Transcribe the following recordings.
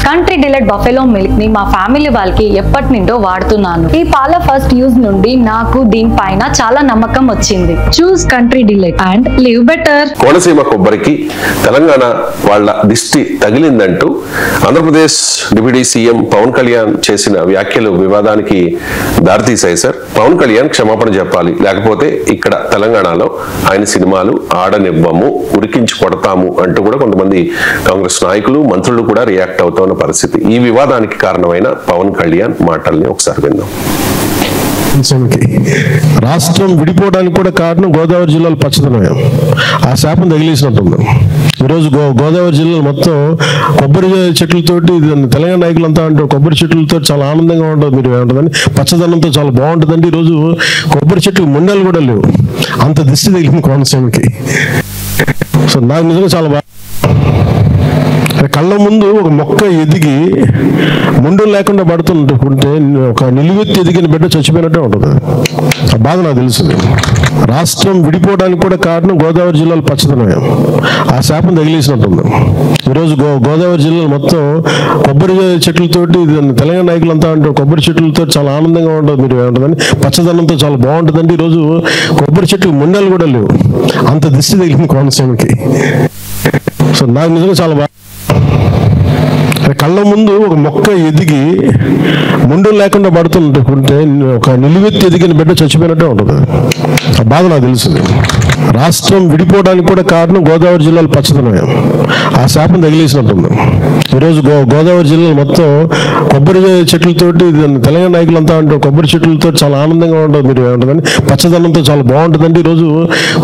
Country delight buffalo milk ని మా family వాళ్ళకి ఎప్పటి నుండో వాడుతున్నాను. ఈ పాల ఫస్ట్ యూజ్ నుండి నాకు దీనిపైన చాలా నమ్మకం వచ్చింది. Choose Country Delight and live better. Konaseema కొబ్బరికి తెలంగాణ వాళ్ళ దిష్టి తగిలిందంటూ ఆంధ్రప్రదేశ్ డిప్యూటీ సీఎం పవన్ కళ్యాణ్ చేసిన వ్యాఖ్యలు వివాదానికి దారితీశాయి. సార్, పవన్ కళ్యాణ్ క్షమాపణ చెప్పాలి, లేకపోతే ఇక్కడ తెలంగాణలో ఆయన సినిమాలు ఆడనివ్వము, ఉరికించి కొడతాము అంటూ కూడా కొంతమంది కాంగ్రెస్ నాయకులు మంత్రులు కూడా రియాక్ట్ అవుతున్న పరిస్థితి. ఈ వివాదానికి కారణమైన పవన్ కళ్యాణ్ మాటల్ని ఒకసారి విందాం. రాష్ట్రం విడిపోవడానికి కూడా కారణం గోదావరి జిల్లాలో పచ్చదనమే. ఆ శాపం తగిలేసినట్టుంది. ఈరోజు గోదావరి జిల్లాలో మొత్తం కొబ్బరి చెట్లతోటి, తెలంగాణ నాయకులంతా అంటారు కొబ్బరి చెట్లతో చాలా ఆనందంగా ఉంటుంది, మీరు ఏమంటుందని పచ్చదనంతో చాలా బాగుంటుందండి. ఈరోజు కొబ్బరి చెట్లు ముండలు కూడా లేవు, అంత దిష్టి తగిలింది కోనసీమకి. సో నాకు నిజంగా చాలా బాగా, కళ్ళ ముందు ఒక మొక్క ఎదిగి ముండులు లేకుండా పడుతుంటే ఒక నిలువెత్తి ఎదిగిన బిడ్డ చచ్చిపోయినట్టే ఉంటుంది. ఆ బాధ నాకు తెలుసు. రాష్ట్రం విడిపోవడానికి కూడా కారణం గోదావరి జిల్లాలో పచ్చదనమే. ఆ శాపం తగిలేసినట్టుంది. ఈరోజు గోదావరి జిల్లాలో మొత్తం కొబ్బరి చెట్లతోటి, తెలంగాణ నాయకులంతా అంటారు కొబ్బరి చెట్లతో చాలా ఆనందంగా ఉంటుంది, మీరు ఏమంటుందని పచ్చదనంతో చాలా బాగుంటుందండి. ఈరోజు కొబ్బరి చెట్లు ముండలు కూడా లేవు, అంత దిష్టి తగిలింది కోనసీమకి. సో నాకు నిజంగా చాలా బాగా, కళ్ళ ముందు ఒక మొక్క ఎదిగి ముండులు లేకుండా పడుతుంటే ఒక నిలువెత్తి ఎదిగిన బిడ్డ చచ్చిపోయినట్టే ఉంటుంది. ఆ బాధ నాకు తెలుసు. రాష్ట్రం విడిపోవడానికి కూడా కారణం గోదావరి జిల్లాలో పచ్చదనమే. ఆ శాపం తగిలేసినట్టుంది. ఈరోజు గోదావరి జిల్లాలో మొత్తం కొబ్బరి చెట్లతోటి, తెలంగాణ నాయకులంతా అంటారు కొబ్బరి చెట్లతో చాలా ఆనందంగా ఉంటుంది, మీరు ఏమంటుందని పచ్చదనంతో చాలా బాగుంటుందండి. ఈరోజు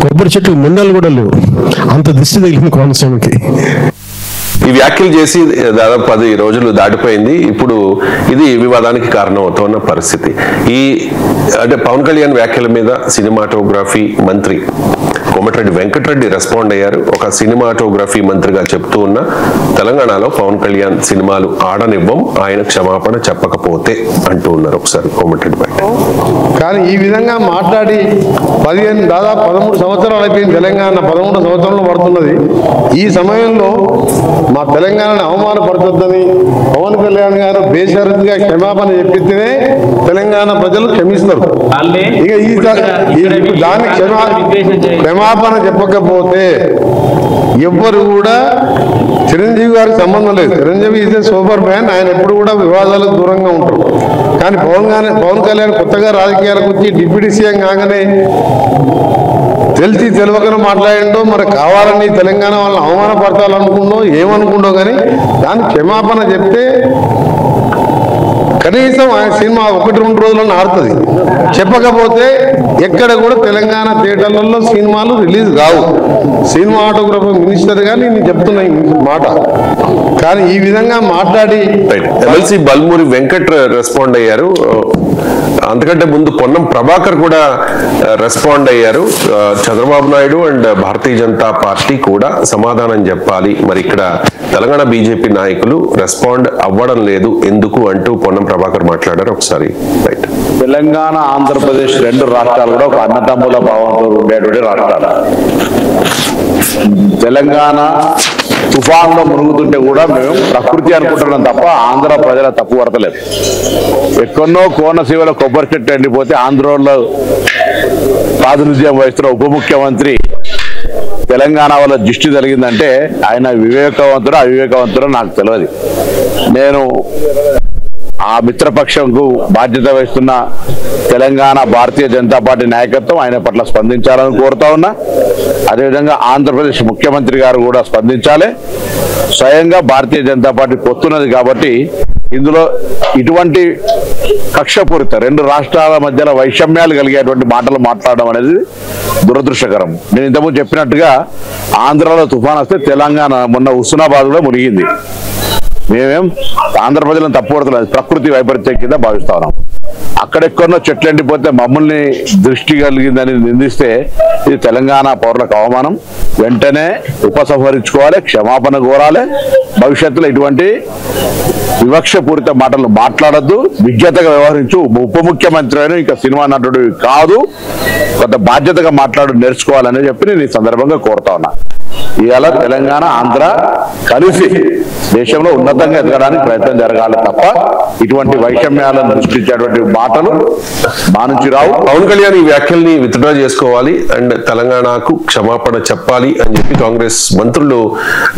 కొబ్బరి చెట్లు ముండలు కూడా లేవు, అంత దిష్టి తగిలింది కోనసీమకి. ఈ వ్యాఖ్యలు చేసి దాదాపు 10 రోజులు దాటిపోయింది. ఇప్పుడు ఇది వివాదానికి కారణం అవుతున్న పరిస్థితి. అంటే పవన్ కళ్యాణ్ వ్యాఖ్యల మీద సినిమాటోగ్రఫీ మంత్రి కోమటిరెడ్డి వెంకటరెడ్డి రెస్పాండ్ అయ్యారు. ఒక సినిమాటోగ్రఫీ మంత్రిగా చెప్తూ ఉన్న దానిలో పవన్ కళ్యాణ్ సినిమాలు ఆడనివ్వం, ఆయన క్షమాపణ చెప్పకపోతే అంటూ ఉన్నారు. ఒకసారి కోమటిరెడ్డి కానీ ఈ విధంగా మాట్లాడి దాదాపు 13 సంవత్సరాలు అయిపోయింది. తెలంగాణ 13 సంవత్సరంలో పడుతున్నది. ఈ సమయంలో మా తెలంగాణను అవమానపడుతుందని పవన్ కళ్యాణ్ గారు బేషరతుగా క్షమాపణ చెప్పితేనే తెలంగాణ ప్రజలు క్షమిస్తారు. ఇక దాన్ని క్షమాపణ చెప్పకపోతే ఎవ్వరు కూడా, చిరంజీవి గారికి సంబంధం లేదు. Chiranjeevi is a super man, ఆయన ఎప్పుడు కూడా వివాదాలకు దూరంగా ఉంటారు. కానీ పవన్ కళ్యాణ్ కొత్తగా రాజకీయాలకు వచ్చి డిప్యూటీ సీఎం కాగానే తెలిసి తెలియకనే మాట్లాడిండో, మరి కావాలని తెలంగాణ వాళ్ళని అవమానపరచాలనుకుండో ఏమనుకుండో, కానీ దాన్ని క్షమాపణ చెప్తే కనీసం ఆయన సినిమా 1-2 రోజులను ఆడుతుంది. చెప్పకపోతే ఎక్కడ కూడా తెలంగాణ థియేటర్లలో సినిమాలు రిలీజ్ కావు. సినిమాటోగ్రఫీ మినిస్టర్ గా నేను చెప్తున్నా ఈ మాట. కానీ ఈ విధంగా మాట్లాడి ఎమ్మెల్సీ బల్మూరి వెంకట్ రెస్పాండ్ అయ్యారు. అంతకంటే ముందు పొన్నం ప్రభాకర్ కూడా రెస్పాండ్ అయ్యారు. చంద్రబాబు నాయుడు అండ్ భారతీయ జనతా పార్టీ కూడా సమాధానం చెప్పాలి, మరి ఇక్కడ తెలంగాణ బీజేపీ నాయకులు రెస్పాండ్ అవ్వడం లేదు ఎందుకు అంటూ పొన్నం ప్రభాకర్ మాట్లాడారు. ఒకసారి రైట్. తెలంగాణ ఆంధ్రప్రదేశ్ 2 రాష్ట్రాలు కూడా ఒక అన్నదమ్ముల భావంతో ఉండేటువంటి రాష్ట్రాలు. తెలంగాణ తుఫాన్లో మునుగుతుంటే కూడా మేము ప్రకృతి అనుకుంటున్నాం తప్ప ఆంధ్ర ప్రజల తప్పు పడతలేదు. ఎక్కడో కోనసీమలో కొబ్బరి చెట్టు ఎండిపోతే ఆంధ్రలో ప్రాతినిధ్యం వహిస్తున్న ఉప ముఖ్యమంత్రి తెలంగాణ వల్ల దృష్టి జరిగిందంటే ఆయన వివేకవంతుడు అవివేకవంతుడు నాకు తెలియదు. నేను ఆ మిత్రపక్షంకు బాధ్యత వహిస్తున్న తెలంగాణ భారతీయ జనతా పార్టీ నాయకత్వం ఆయన పట్ల స్పందించాలని కోరుతా ఉన్నా. అదేవిధంగా ఆంధ్రప్రదేశ్ ముఖ్యమంత్రి గారు కూడా స్పందించాలి. స్వయంగా భారతీయ జనతా పార్టీ పొత్తున్నది కాబట్టి ఇందులో ఇటువంటి కక్షపూరిత 2 రాష్ట్రాల మధ్యలో వైషమ్యాలు కలిగేటువంటి మాటలు మాట్లాడడం అనేది దురదృష్టకరం. నేను ఇంతకుముందు చెప్పినట్టుగా ఆంధ్రాలో తుఫాన్ వస్తే తెలంగాణ మొన్న హుస్నాబాద్ కూడా మునిగింది. మేమేం ఆంధ్రప్రదేశ్లో తప్పు పడతలేదు, ప్రకృతి వైపరీత్యం కింద భావిస్తా ఉన్నాం. అక్కడెక్కడో చెట్లు ఎండిపోతే మమ్మల్ని దృష్టి కలిగిందని నిందిస్తే ఇది తెలంగాణ పౌరులకు అవమానం. వెంటనే ఉపసంహరించుకోవాలి, క్షమాపణ కోరాలి. భవిష్యత్తులో ఇటువంటి వివక్షపూరిత మాటలు మాట్లాడద్దు, విజ్ఞతగా వ్యవహరించు. ఉప ముఖ్యమంత్రి అయినా ఇంకా సినిమా నటుడు కాదు, కొంత బాధ్యతగా మాట్లాడు నేర్చుకోవాలని చెప్పి నేను ఈ సందర్భంగా కోరుతా ఉన్నా. ఇవాళ తెలంగాణ ఆంధ్ర కలిసి దేశంలో ఉన్నతంగా ఎదగడానికి ప్రయత్నం జరగాలి తప్ప ఇటువంటి వైషమ్యాలను సృష్టించేటువంటి మాటలు మా నుంచి రావు. పవన్ కళ్యాణ్ ఈ వ్యాఖ్యల్ని విత్డ్రా చేసుకోవాలి అండ్ తెలంగాణకు క్షమాపణ చెప్పాలి అని చెప్పి కాంగ్రెస్ మంత్రులు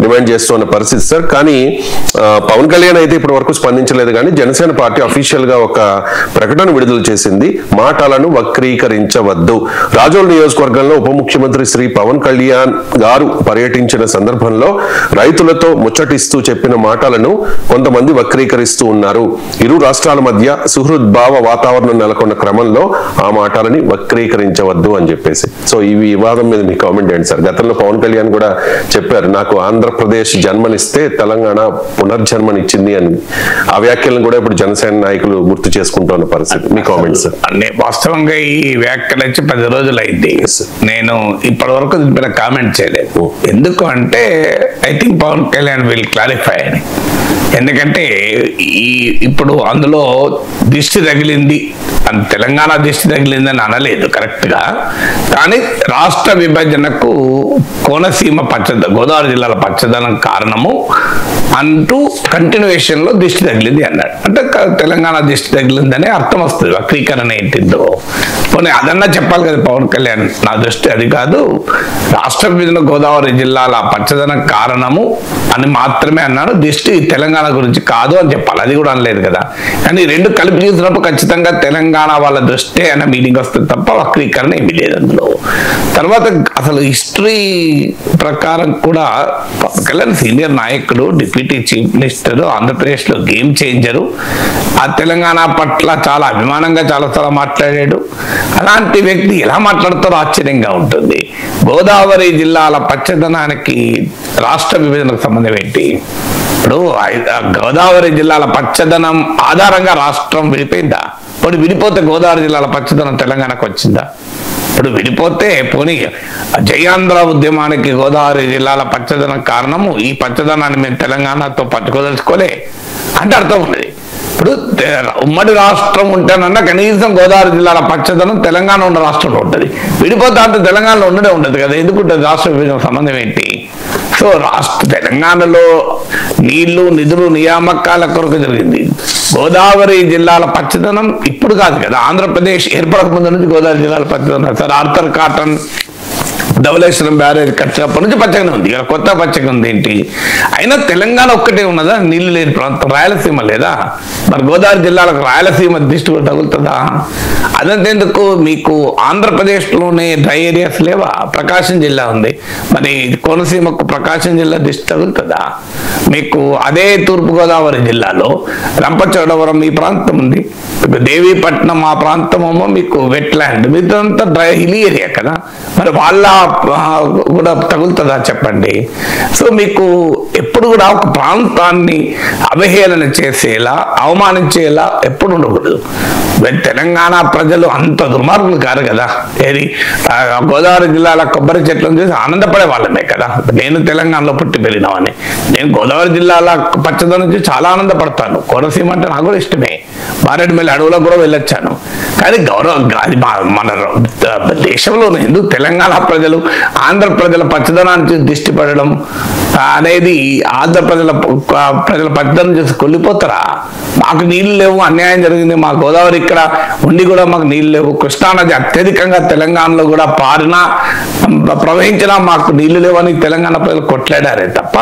డిమాండ్ చేస్తున్న పరిస్థితి సార్. కానీ పవన్ కళ్యాణ్ అయితే ఇప్పటి వరకు స్పందించలేదు. కానీ జనసేన పార్టీ అఫీషియల్ గా ఒక ప్రకటన విడుదల చేసింది. మాటలను వక్రీకరించవద్దు. రాజోల్ నియోజకవర్గంలో ఉప ముఖ్యమంత్రి శ్రీ పవన్ కళ్యాణ్ గారు పర్యటించిన సందర్భంలో రైతులతో ముచ్చటిస్తూ చెప్పిన మాటలను కొంతమంది వక్రీకరిస్తూ ఉన్నారు. ఇరు రాష్ట్రాల మధ్య సుహృద్భావ వాతావరణం నెలకొన్న క్రమంలో ఆ మాటలని వక్రీకరించవద్దు అని చెప్పేసి. సో ఈ వివాదం మీద మీ కామెంట్ ఏంటి సార్? గతంలో పవన్ కళ్యాణ్ కూడా చెప్పారు, నాకు ఆంధ్రప్రదేశ్ జన్మనిస్తే తెలంగాణ పునర్జన్మనిచ్చింది అని. ఆ వ్యాఖ్యలను కూడా ఇప్పుడు జనసేన నాయకులు గుర్తు చేసుకుంటున్న పరిస్థితి. మీ కామెంట్ సార్? వాస్తవంగా ఈ వ్యాఖ్యలు వచ్చి 10 రోజులు అయింది. నేను ఇప్పటి వరకు దీని మీద కామెంట్ చేయలేదు. ఎందుకు అంటే I think Pawan Kalyan will clarify అని. ఎందుకంటే ఇప్పుడు అందులో దిష్టి తగిలింది అని, తెలంగాణ దిష్టి తగిలిందని అనలేదు కరెక్ట్ గా. కానీ రాష్ట్ర విభజనకు కోనసీమ గోదావరి జిల్లాల పచ్చదనం కారణము అంటూ కంటిన్యూయేషన్ లో దిష్టి తగిలింది అన్నాడు. అంటే తెలంగాణ దిష్టి తగిలిందనే అర్థం వస్తుంది. వక్రీకరణ ఏంటిందో పోనీ అదన్నా చెప్పాలి కదా పవన్ కళ్యాణ్. నా దృష్టి అది కాదు, రాష్ట్ర విభజన గోదావరి జిల్లాల పచ్చదనం కారణము అని మాత్రమే అన్నాడు. దిష్టి తెలంగాణ గురించి కాదు అని చెప్పాలి. అది కూడా అనలేదు కదా. కానీ రెండు కలిపి చూసినప్పుడు ఖచ్చితంగా తెలంగాణ వాళ్ళ దృష్టి అన్న మీనింగ్ వస్తుంది తప్ప వక్రీకరణ ఏమీ లేదు అందులో. తర్వాత అసలు హిస్టరీ ప్రకారం కూడా పవన్ కళ్యాణ్ సీనియర్ నాయకుడు, డిప్యూటీ చీఫ్ మినిస్టర్, ఆంధ్రప్రదేశ్ లో గేమ్ చేంజరు. ఆ తెలంగాణ పట్ల చాలా అభిమానంగా చాలా మాట్లాడాడు. అలాంటి వ్యక్తి ఎలా మాట్లాడతారో ఆశ్చర్యంగా ఉంటుంది. గోదావరి జిల్లాల పచ్చదనానికి రాష్ట్ర విభజనకు సంబంధం ఏంటి? ఇప్పుడు గోదావరి జిల్లాల పచ్చదనం ఆధారంగా రాష్ట్రం విడిపోయిందా? ఇప్పుడు విడిపోతే గోదావరి జిల్లాల పచ్చదనం తెలంగాణకు వచ్చిందా? ఇప్పుడు విడిపోతే పోనీ జయాంధ్ర ఉద్యమానికి గోదావరి జిల్లాల పచ్చదనం కారణము, ఈ పచ్చదనాన్ని మేము తెలంగాణతో పట్టుకోదలుచుకోలే అంటే అర్థం ఉన్నది. ఇప్పుడు ఉమ్మడి రాష్ట్రం ఉంటేనన్నా కనీసం గోదావరి జిల్లాల పచ్చదనం తెలంగాణ ఉన్న రాష్ట్రంలో ఉంటుంది. విడిపోతే అంత తెలంగాణలో ఉండదు కదా. ఎందుకుంటుంది? రాష్ట్ర విభజన సంబంధం ఏంటి? సో తెలంగాణలో నీళ్లు, నిధులు, నియామకాల కొరకు జరిగింది. గోదావరి జిల్లాల పచ్చదనం ఇప్పుడు కాదు కదా, ఆంధ్రప్రదేశ్ ఏర్పడక ముందు నుంచి గోదావరి జిల్లాల పచ్చదనం. Sir Arthur Cotton Dhavaleswaram barrage కట్టినప్పటి నుంచి పచ్చగానే ఉంది, ఇక్కడ కొత్త పచ్చగా ఉంది ఏంటి? అయినా తెలంగాణ ఒక్కటే ఉన్నదా నీళ్లు లేని ప్రాంతం? రాయలసీమ లేదా? మరి గోదావరి జిల్లాలకు రాయలసీమ దిష్టి కూడా తగులుతుందా? అదంతేందుకు మీకు ఆంధ్రప్రదేశ్లోనే డ్రై ఏరియాస్ లేవా? ప్రకాశం జిల్లా ఉంది, మరి కోనసీమకు ప్రకాశం జిల్లా దిష్టి తగులుతుందా? మీకు అదే తూర్పుగోదావరి జిల్లాలో రంపచోడవరం ఈ ప్రాంతం ఉంది, దేవీపట్నం ఆ ప్రాంతమేమో మీకు వెట్ ల్యాండ్, మీదంతా డ్రై హిల్ ఏరియా కదా. మరి వాళ్ళ కూడా తగులుతుందా చెప్పండి? సో మీకు ఎప్పుడు కూడా ఒక ప్రాంతాన్ని అవహేళన చేసేలా, అవమానించేలా ఎప్పుడు ఉండకూడదు. తెలంగాణ ప్రజలు అంత దుర్మార్గులు కాదు కదా. ఏది గోదావరి జిల్లాల కొబ్బరి చెట్లను చూసి ఆనందపడే వాళ్ళమే కదా. నేను తెలంగాణలో పుట్టి పెరిగినామని, నేను గోదావరి జిల్లాల పచ్చదనం చూసి చాలా ఆనందపడతాను. కోనసీమ అంటే నాకు కూడా ఇష్టమే, మారేడుమల్లి అడవులకు కూడా వెళ్ళొచ్చాను. కానీ అది మన దేశంలోనే ఎందుకు తెలంగాణ ప్రజలు ఆంధ్ర ప్రజల పచ్చదనాన్ని చూసి దిష్టి పడడం అనేది, ఆంధ్ర ప్రజల పచ్చదనం చూసి కొల్లిపోతారా? మాకు నీళ్లు లేవు, అన్యాయం జరిగింది, మా గోదావరి ఇక్కడ ఉండి కూడా మాకు నీళ్లు లేవు, కృష్ణానది అత్యధికంగా తెలంగాణలో కూడా పారినా ప్రవహించినా మాకు నీళ్లు లేవని తెలంగాణ ప్రజలు కొట్లాడారే తప్ప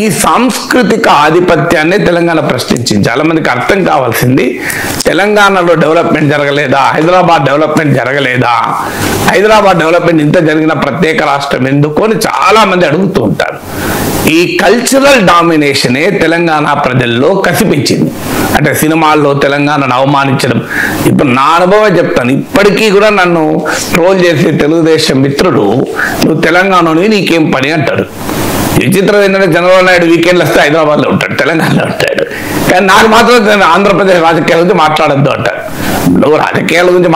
ఈ సాంస్కృతిక ఆధిపత్యాన్ని తెలంగాణ ప్రశ్నించింది. చాలా మందికి అర్థం కావాల్సింది, తెలంగాణలో డెవలప్మెంట్ జరగలేదా, హైదరాబాద్ డెవలప్మెంట్ జరగలేదా, హైదరాబాద్ డెవలప్మెంట్ ఇంత జరిగిన ప్రత్యేక రాష్ట్రం ఎందుకు అని చాలా మంది అడుగుతూ ఉంటారు. ఈ కల్చరల్ డామినేషనే తెలంగాణ ప్రజల్లో కసిపించింది. అంటే సినిమాల్లో తెలంగాణను అవమానించడం. ఇప్పుడు నా అనుభవం చెప్తాను, ఇప్పటికీ కూడా నన్ను ట్రోల్ చేసే తెలుగుదేశం మిత్రుడు నువ్వు తెలంగాణని నీకేం పని అంటాడు. విచిత్రం ఏంటంటే చంద్రబాబు నాయుడు వీకెండ్లు వస్తే హైదరాబాద్లో ఉంటాడు, తెలంగాణలో ఉంటాడు. కానీ నాకు మాత్రం ఆంధ్రప్రదేశ్ రాజకీయాల గురించి మాట్లాడద్దు అంటారు. నువ్వు రాజకీయాల గురించి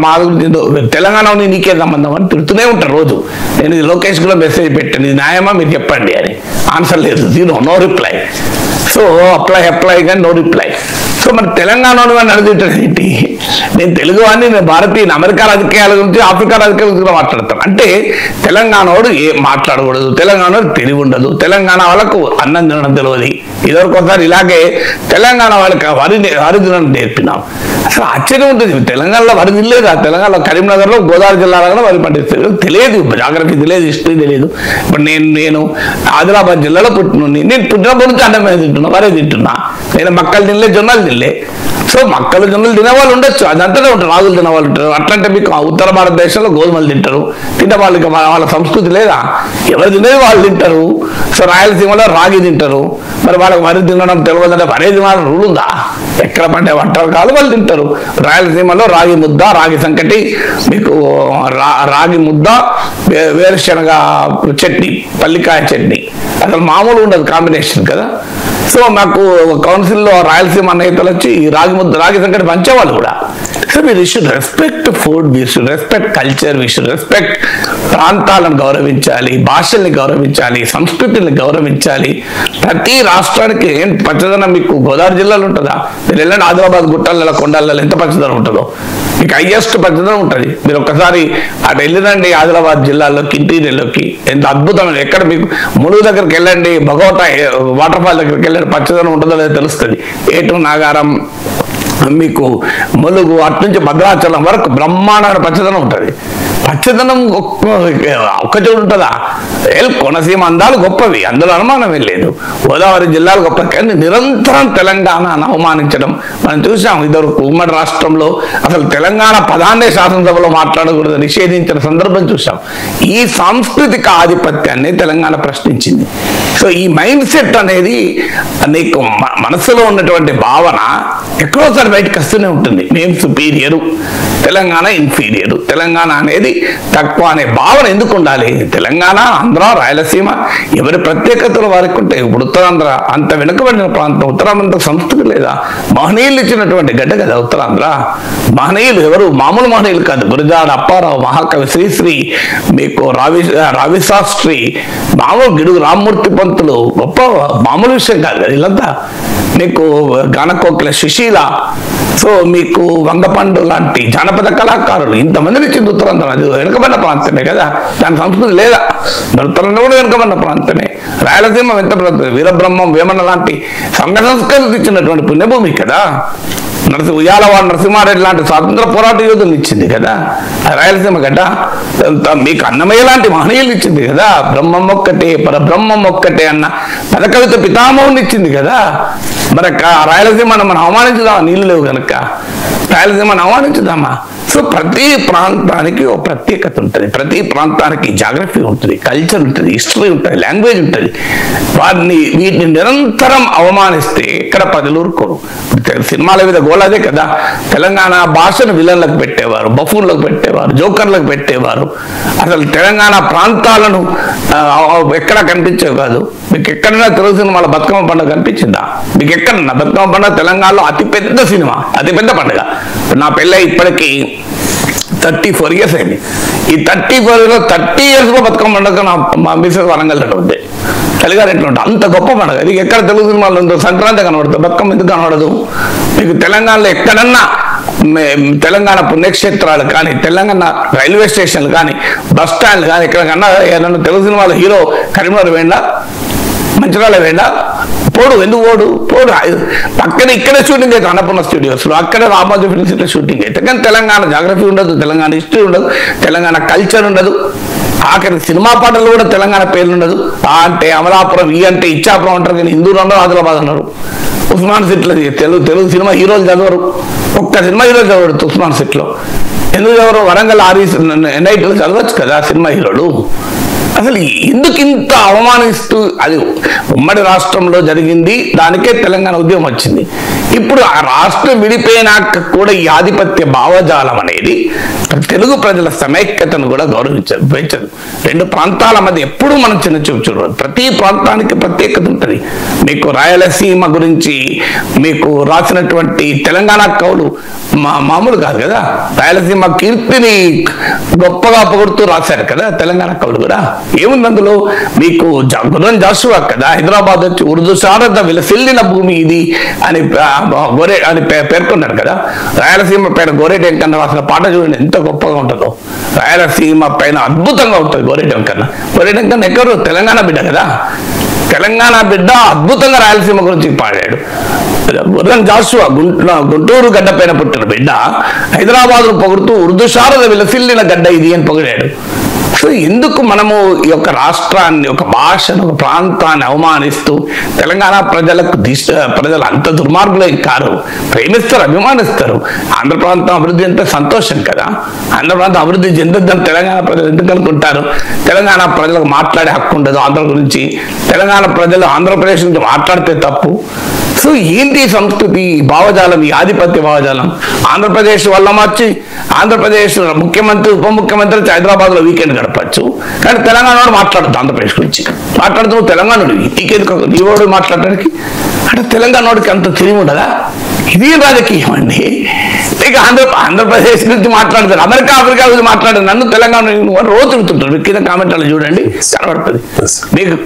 మా గురించి తెలంగాణ నీకే సంబంధం అని తిడుతూనే ఉంటారు రోజు. నేను లోకేష్ కూడా మెసేజ్ పెట్టాను, ఇది న్యాయమా మీరు చెప్పండి అని. ఆన్సర్ లేదు, zero, no reply. So apply కానీ నో రిప్లై. సో సో మన తెలంగాణ నడుతుంటాడు ఏంటి, నేను తెలుగు అని, నేను భారతీయ అమెరికా రాజకీయాల గురించి ఆఫ్రికా రాజకీయాల గురించి మాట్లాడతాను అంటే తెలంగాణోడు మాట్లాడకూడదు, తెలంగాణోడు తెలివి ఉండదు, తెలంగాణ వాళ్ళకు అన్నం తినడం తెలియదు. ఇదివరకోసారి ఇలాగే తెలంగాణ వాళ్ళకి వరి తినడం నేర్పినాం. అసలు ఆశ్చర్యం ఉంటుంది, తెలంగాణలో వరి తినలేదు. తెలంగాణలో కరీంనగర్లో గోదావరి జిల్లాలో వరి పండిస్తారు, తెలియదు, జాగ్రఫీ తెలియదు, హిస్టరీ తెలియదు. ఇప్పుడు నేను ఆదిలాబాద్ జిల్లాలో పుట్టినండి, నేను పుట్టినప్పటి నుంచి అన్నం మీద తింటున్నా, వరే తింటున్నా. నేను మక్కలు తినలే, జొన్నలు తినలే. సో మక్కలు జొన్నలు తినేవాళ్ళు ఉండొచ్చు, అదంతానే ఉంటారు, రాగులు తినేవాళ్ళు ఉంటారు. అట్లంటే మీకు ఉత్తర భారతదేశంలో గోధుమలు తింటారు, తింటే వాళ్ళకి వాళ్ళ సంస్కృతి లేదా, ఎవరు తినేది వాళ్ళు తింటారు. సో రాయలసీమలో రాగి తింటారు, మరి వాళ్ళకి వరి తినడం తెలియదంటే వరే తినాలని రూల్ ఉందా? ఎక్కడ పండే వంటలు కాదు వాళ్ళు తింటారు. రాయలసీమలో రాగి ముద్ద, రాగి సంకటి, మీకు రాగి ముద్ద, వేరుశనగ చట్నీ, పల్లికాయ చట్నీ, అసలు మామూలు ఉండదు కాంబినేషన్ కదా. సో మాకు కౌన్సిల్లో రాయలసీమ నేతలు వచ్చి రాగి ముద్ద, రాగి సంకటి పంచేవాళ్ళు కూడా. So we should respect food, we should respect culture, we should respect ప్రాంతాలను గౌరవించాలి, భాషల్ని గౌరవించాలి, సంస్కృతిని గౌరవించాలి. ప్రతి రాష్ట్రానికి ఏం పచ్చదనం మీకు గోదావరి జిల్లాలో ఉంటుందా? మీరు వెళ్ళండి ఆదిలాబాద్ గుట్టల కొండలలో ఎంత పచ్చదనం ఉంటుందో, మీకు హైయెస్ట్ పచ్చదనం ఉంటుంది. మీరు ఒక్కసారి అటు వెళ్ళినండి ఆదిలాబాద్ జిల్లాలోకి, ఇంటీరియర్లోకి, ఎంత అద్భుతమైన, ఎక్కడ మీకు ములుగు దగ్గరికి వెళ్ళండి, భగవత వాటర్ ఫాల్ దగ్గరికి వెళ్ళండి, పచ్చదనం ఉంటుందో లేదో తెలుస్తుంది. ఏటు నాగారం, మీకు ములుగు, అటు నుంచి భద్రాచలం వరకు బ్రహ్మాండమైన పచ్చదనం ఉంటుంది. పచ్చదనం ఒక్క చోటు ఉంటుందా? కోనసీమ అందాలు గొప్పవి, అందులో అనుమానమే లేదు. గోదావరి జిల్లాలు గొప్ప, కానీ నిరంతరం తెలంగాణను అవమానించడం మనం చూసాం. ఇద్దరు ఉమ్మడి రాష్ట్రంలో అసలు తెలంగాణ పదాన్నే శాసనసభలో మాట్లాడకూడదు నిషేధించిన సందర్భం చూసాం. ఈ సాంస్కృతిక ఆధిపత్యాన్ని తెలంగాణ ప్రశ్నించింది. సో ఈ మైండ్ సెట్ అనేది నీకు మనసులో ఉన్నటువంటి భావన ఎక్కడోసారి బయటకు వస్తూనే ఉంటుంది. మేము సుపీరియరు, తెలంగాణ ఇన్ఫీరియరు, తెలంగాణ అనేది తక్కువ అనే భావన ఎందుకు ఉండాలి? తెలంగాణ, ఆంధ్ర, రాయలసీమ ఎవరి ప్రత్యేకతలు వారికి ఉంటాయి. ఇప్పుడు ఉత్తరాంధ్ర అంత వెనుకబడిన ప్రాంతం, ఉత్తరాంధ్ర సంస్కృతి లేదా? మహనీయులు ఇచ్చినటువంటి గడ్డ కదా ఉత్తరాంధ్ర. మహనీయులు ఎవరు? మామూలు మహనీయులు కాదు. గురజాడ అప్పారావు, మహాకవి శ్రీశ్రీ, మీకు రావిశాస్త్రి, మామూలు గిడుగు రామ్మూర్తి పంతులు, గొప్ప మామూలు విషయం కాదు కదా వీళ్ళంతా. మీకు గానకోకిల సుశీల, సో మీకు వంగపండు లాంటి జానపద కళాకారులు, ఇంతమందిని ఇచ్చింది ఉత్తరాంధ్ర. అది వెనుకబడిన ప్రాంతమే కదా, దాని సంస్కృతి లేదా? ఉత్తరాంధ్ర కూడా వెనుకబడిన ప్రాంతమే. రాయలసీమ ఎంత ప్రాంతం, వీరబ్రహ్మం, వేమన లాంటి సంఘ సంస్కృతి ఇచ్చినటువంటి పుణ్యభూమి కదా. ఉయ్యాలవాడ నరసింహారెడ్డి లాంటి స్వాతంత్ర పోరాట యోధులు ఇచ్చింది కదా రాయలసీమ గడ్డ. మీకు అన్నమయ్య లాంటి మహనీయులు ఇచ్చింది కదా. బ్రహ్మం ఒక్కటే పరబ్రహ్మం ఒక్కటే అన్న పదకవిత పితామహుని ఇచ్చింది కదా. మరి రాయలసీమను మనం అవమానించుదామా? నీళ్ళు లేవు కనుక రాయలసీమను అవమానించుదామా? సో ప్రతి ప్రాంతానికి ఒక ప్రత్యేకత ఉంటుంది, ప్రతి ప్రాంతానికి జాగ్రఫీ ఉంటుంది, కల్చర్ ఉంటుంది, హిస్టరీ ఉంటుంది, లాంగ్వేజ్ ఉంటుంది. వీటిని నిరంతరం అవమానిస్తే ఇక్కడ ప్రజలు ఊరుకోరు. సినిమాల మీద గోలాదే కదా, తెలంగాణ భాషను విలన్లకు పెట్టేవారు, బఫూన్లకు పెట్టేవారు, జోకర్లకు పెట్టేవారు. అసలు తెలంగాణ ప్రాంతాలను ఎక్కడ కనిపించేవి కాదు. మీకు ఎక్కడైనా తెలుగు సినిమాలో బతుకమ్మ పండుగ కనిపించిందా? మీకు ఎక్కడన్నా బతుకమ్మ పండుగ తెలంగాణలో అతిపెద్ద సినిమా, అతిపెద్ద పండుగ. నా పెళ్ళి ఇప్పటికీ 34 years అయింది. ఈ 30 years లో బతుకమ్మ పండుగ మా మిసెస్ వరంగల్లో ఉంది, కలిగారెట్లో ఉంటుంది. అంత గొప్ప పండుగ ఇది. ఎక్కడ తెలుగు సినిమాలో ఉందో సంక్రాంతి కనబడుతుంది, బతుకమ్మ ఎందుకు కనబడదు? మీకు తెలంగాణలో ఎక్కడన్నా తెలంగాణ పుణ్యక్షేత్రాలు కానీ, తెలంగాణ రైల్వే స్టేషన్లు కానీ, బస్ స్టాండ్లు కానీ, ఎక్కడికన్నా ఏదన్నా తెలుగు సినిమాలో హీరో కరీంనగర్ వేయండా, మంచిర్యాల వేయండా, పోడు. ఎందుకు పోడు పక్కన ఇక్కడే షూటింగ్ అయితే అన్నపూర్ణ స్టూడియోస్లో, అక్కడే రామోజీ ఫిల్మ్ సిటీలో షూటింగ్ అయితే. కానీ తెలంగాణ జాగ్రఫీ ఉండదు, తెలంగాణ హిస్టరీ ఉండదు, తెలంగాణ కల్చర్ ఉండదు. ఆఖరి సినిమా పాటలు కూడా తెలంగాణ పేర్లు ఉండదు. ఆ అంటే అమలాపురం, ఈ అంటే ఇచ్చాపురం అంటారు, కానీ హిందూరు అన్నారు, ఆదిలాబాద్ అన్నారు. ఉస్మాన్ సిట్లో తెలుగు సినిమా హీరోలు చదవరు, ఒక్క సినిమా హీరోలు చదవరు ఉస్మాన్ సిట్లో. ఎందుకు చదవరు? వరంగల్ NITలో చదవచ్చు కదా సినిమా హీరోలు. అసలు ఎందుకు ఇంత అవమానిస్తూ? అది ఉమ్మడి రాష్ట్రంలో జరిగింది, దానికే తెలంగాణ ఉద్యమం వచ్చింది. ఇప్పుడు ఆ రాష్ట్రం విడిపోయినాక కూడా ఈ ఆధిపత్య భావజాలం అనేది తెలుగు ప్రజల సమైక్యతను కూడా గౌరవించదు. రెండు ప్రాంతాల మధ్య ఎప్పుడూ మనం చిన్న చూపు చూడదు. ప్రతి ప్రాంతానికి ప్రత్యేకత ఉంటుంది. మీకు రాయలసీమ గురించి మీకు రాసినటువంటి తెలంగాణ కవులు మామూలు కాదు కదా. రాయలసీమ కీర్తిని గొప్పగా పొగుడుతూ రాశారు కదా తెలంగాణ కవులు కూడా. ఏముంది అందులో? మీకు గుర్రం జాషువా కదా హైదరాబాద్ వచ్చి ఉర్దూ శారద విలసిల్లిన భూమి ఇది అని పేర్కొన్నాడు కదా. రాయలసీమ పైన గోరేటి వెంకన్న రాసిన పాట చూడండి ఎంత గొప్పగా ఉంటుందో. రాయలసీమ పైన అద్భుతంగా ఉంటుంది గోరేటి వెంకన్న. గోరేటి వెంకన్న ఎక్కడో తెలంగాణ బిడ్డ కదా. తెలంగాణ బిడ్డ అద్భుతంగా రాయలసీమ గురించి పాడాడు. గుర్రం జాషువా గుంటూరు గడ్డ పైన పుట్టిన బిడ్డ హైదరాబాద్ పొగుడుతూ ఉర్దూ శారద విలసిల్లిన గడ్డ ఇది అని పొగిడాడు. సో ఎందుకు మనము ఈ యొక్క రాష్ట్రాన్ని, ఒక భాషను, ఒక ప్రాంతాన్ని అవమానిస్తూ తెలంగాణ ప్రజలు అంత దుర్మార్గులే కారు, ప్రేమిస్తారు, అభిమానిస్తారు. ఆంధ్ర ప్రాంతం అభివృద్ధి అంటే సంతోషం కదా. ఆంధ్ర ప్రాంతం అభివృద్ధి చెందొద్దని తెలంగాణ ప్రజలు ఎందుకు అనుకుంటారు? తెలంగాణ ప్రజలకు మాట్లాడే హక్కు ఉండదు ఆంధ్ర గురించి. తెలంగాణ ప్రజలు ఆంధ్రప్రదేశ్ గురించి మాట్లాడితే తప్పు. సో ఏంటి సంస్కృతి భావజాలం, ఈ ఆధిపత్య భావజాలం? ఆంధ్రప్రదేశ్ వల్ల మార్చి ఆంధ్రప్రదేశ్ ముఖ్యమంత్రి, ఉప ముఖ్యమంత్రి హైదరాబాద్ లో వీకెండ్ గడపచ్చు, కానీ తెలంగాణ మాట్లాడద్దు ఆంధ్రప్రదేశ్ గురించి. మాట్లాడుతూ తెలంగాణుడివి, నీకెందుకు నీవాడు మాట్లాడడానికి? అంటే తెలంగాణోడికి అంత తెలివి ఉండదా? ఇది రాజకీయం అండి. ఇక ఆంధ్రప్రదేశ్ గురించి మాట్లాడతారు, అమెరికా ఆఫ్రికా గురించి మాట్లాడారు, నన్ను తెలంగాణ రోజు తిరుగుతుంటారు. కింద కామెంట్లు చూడండి కనబడుతుంది మీకు.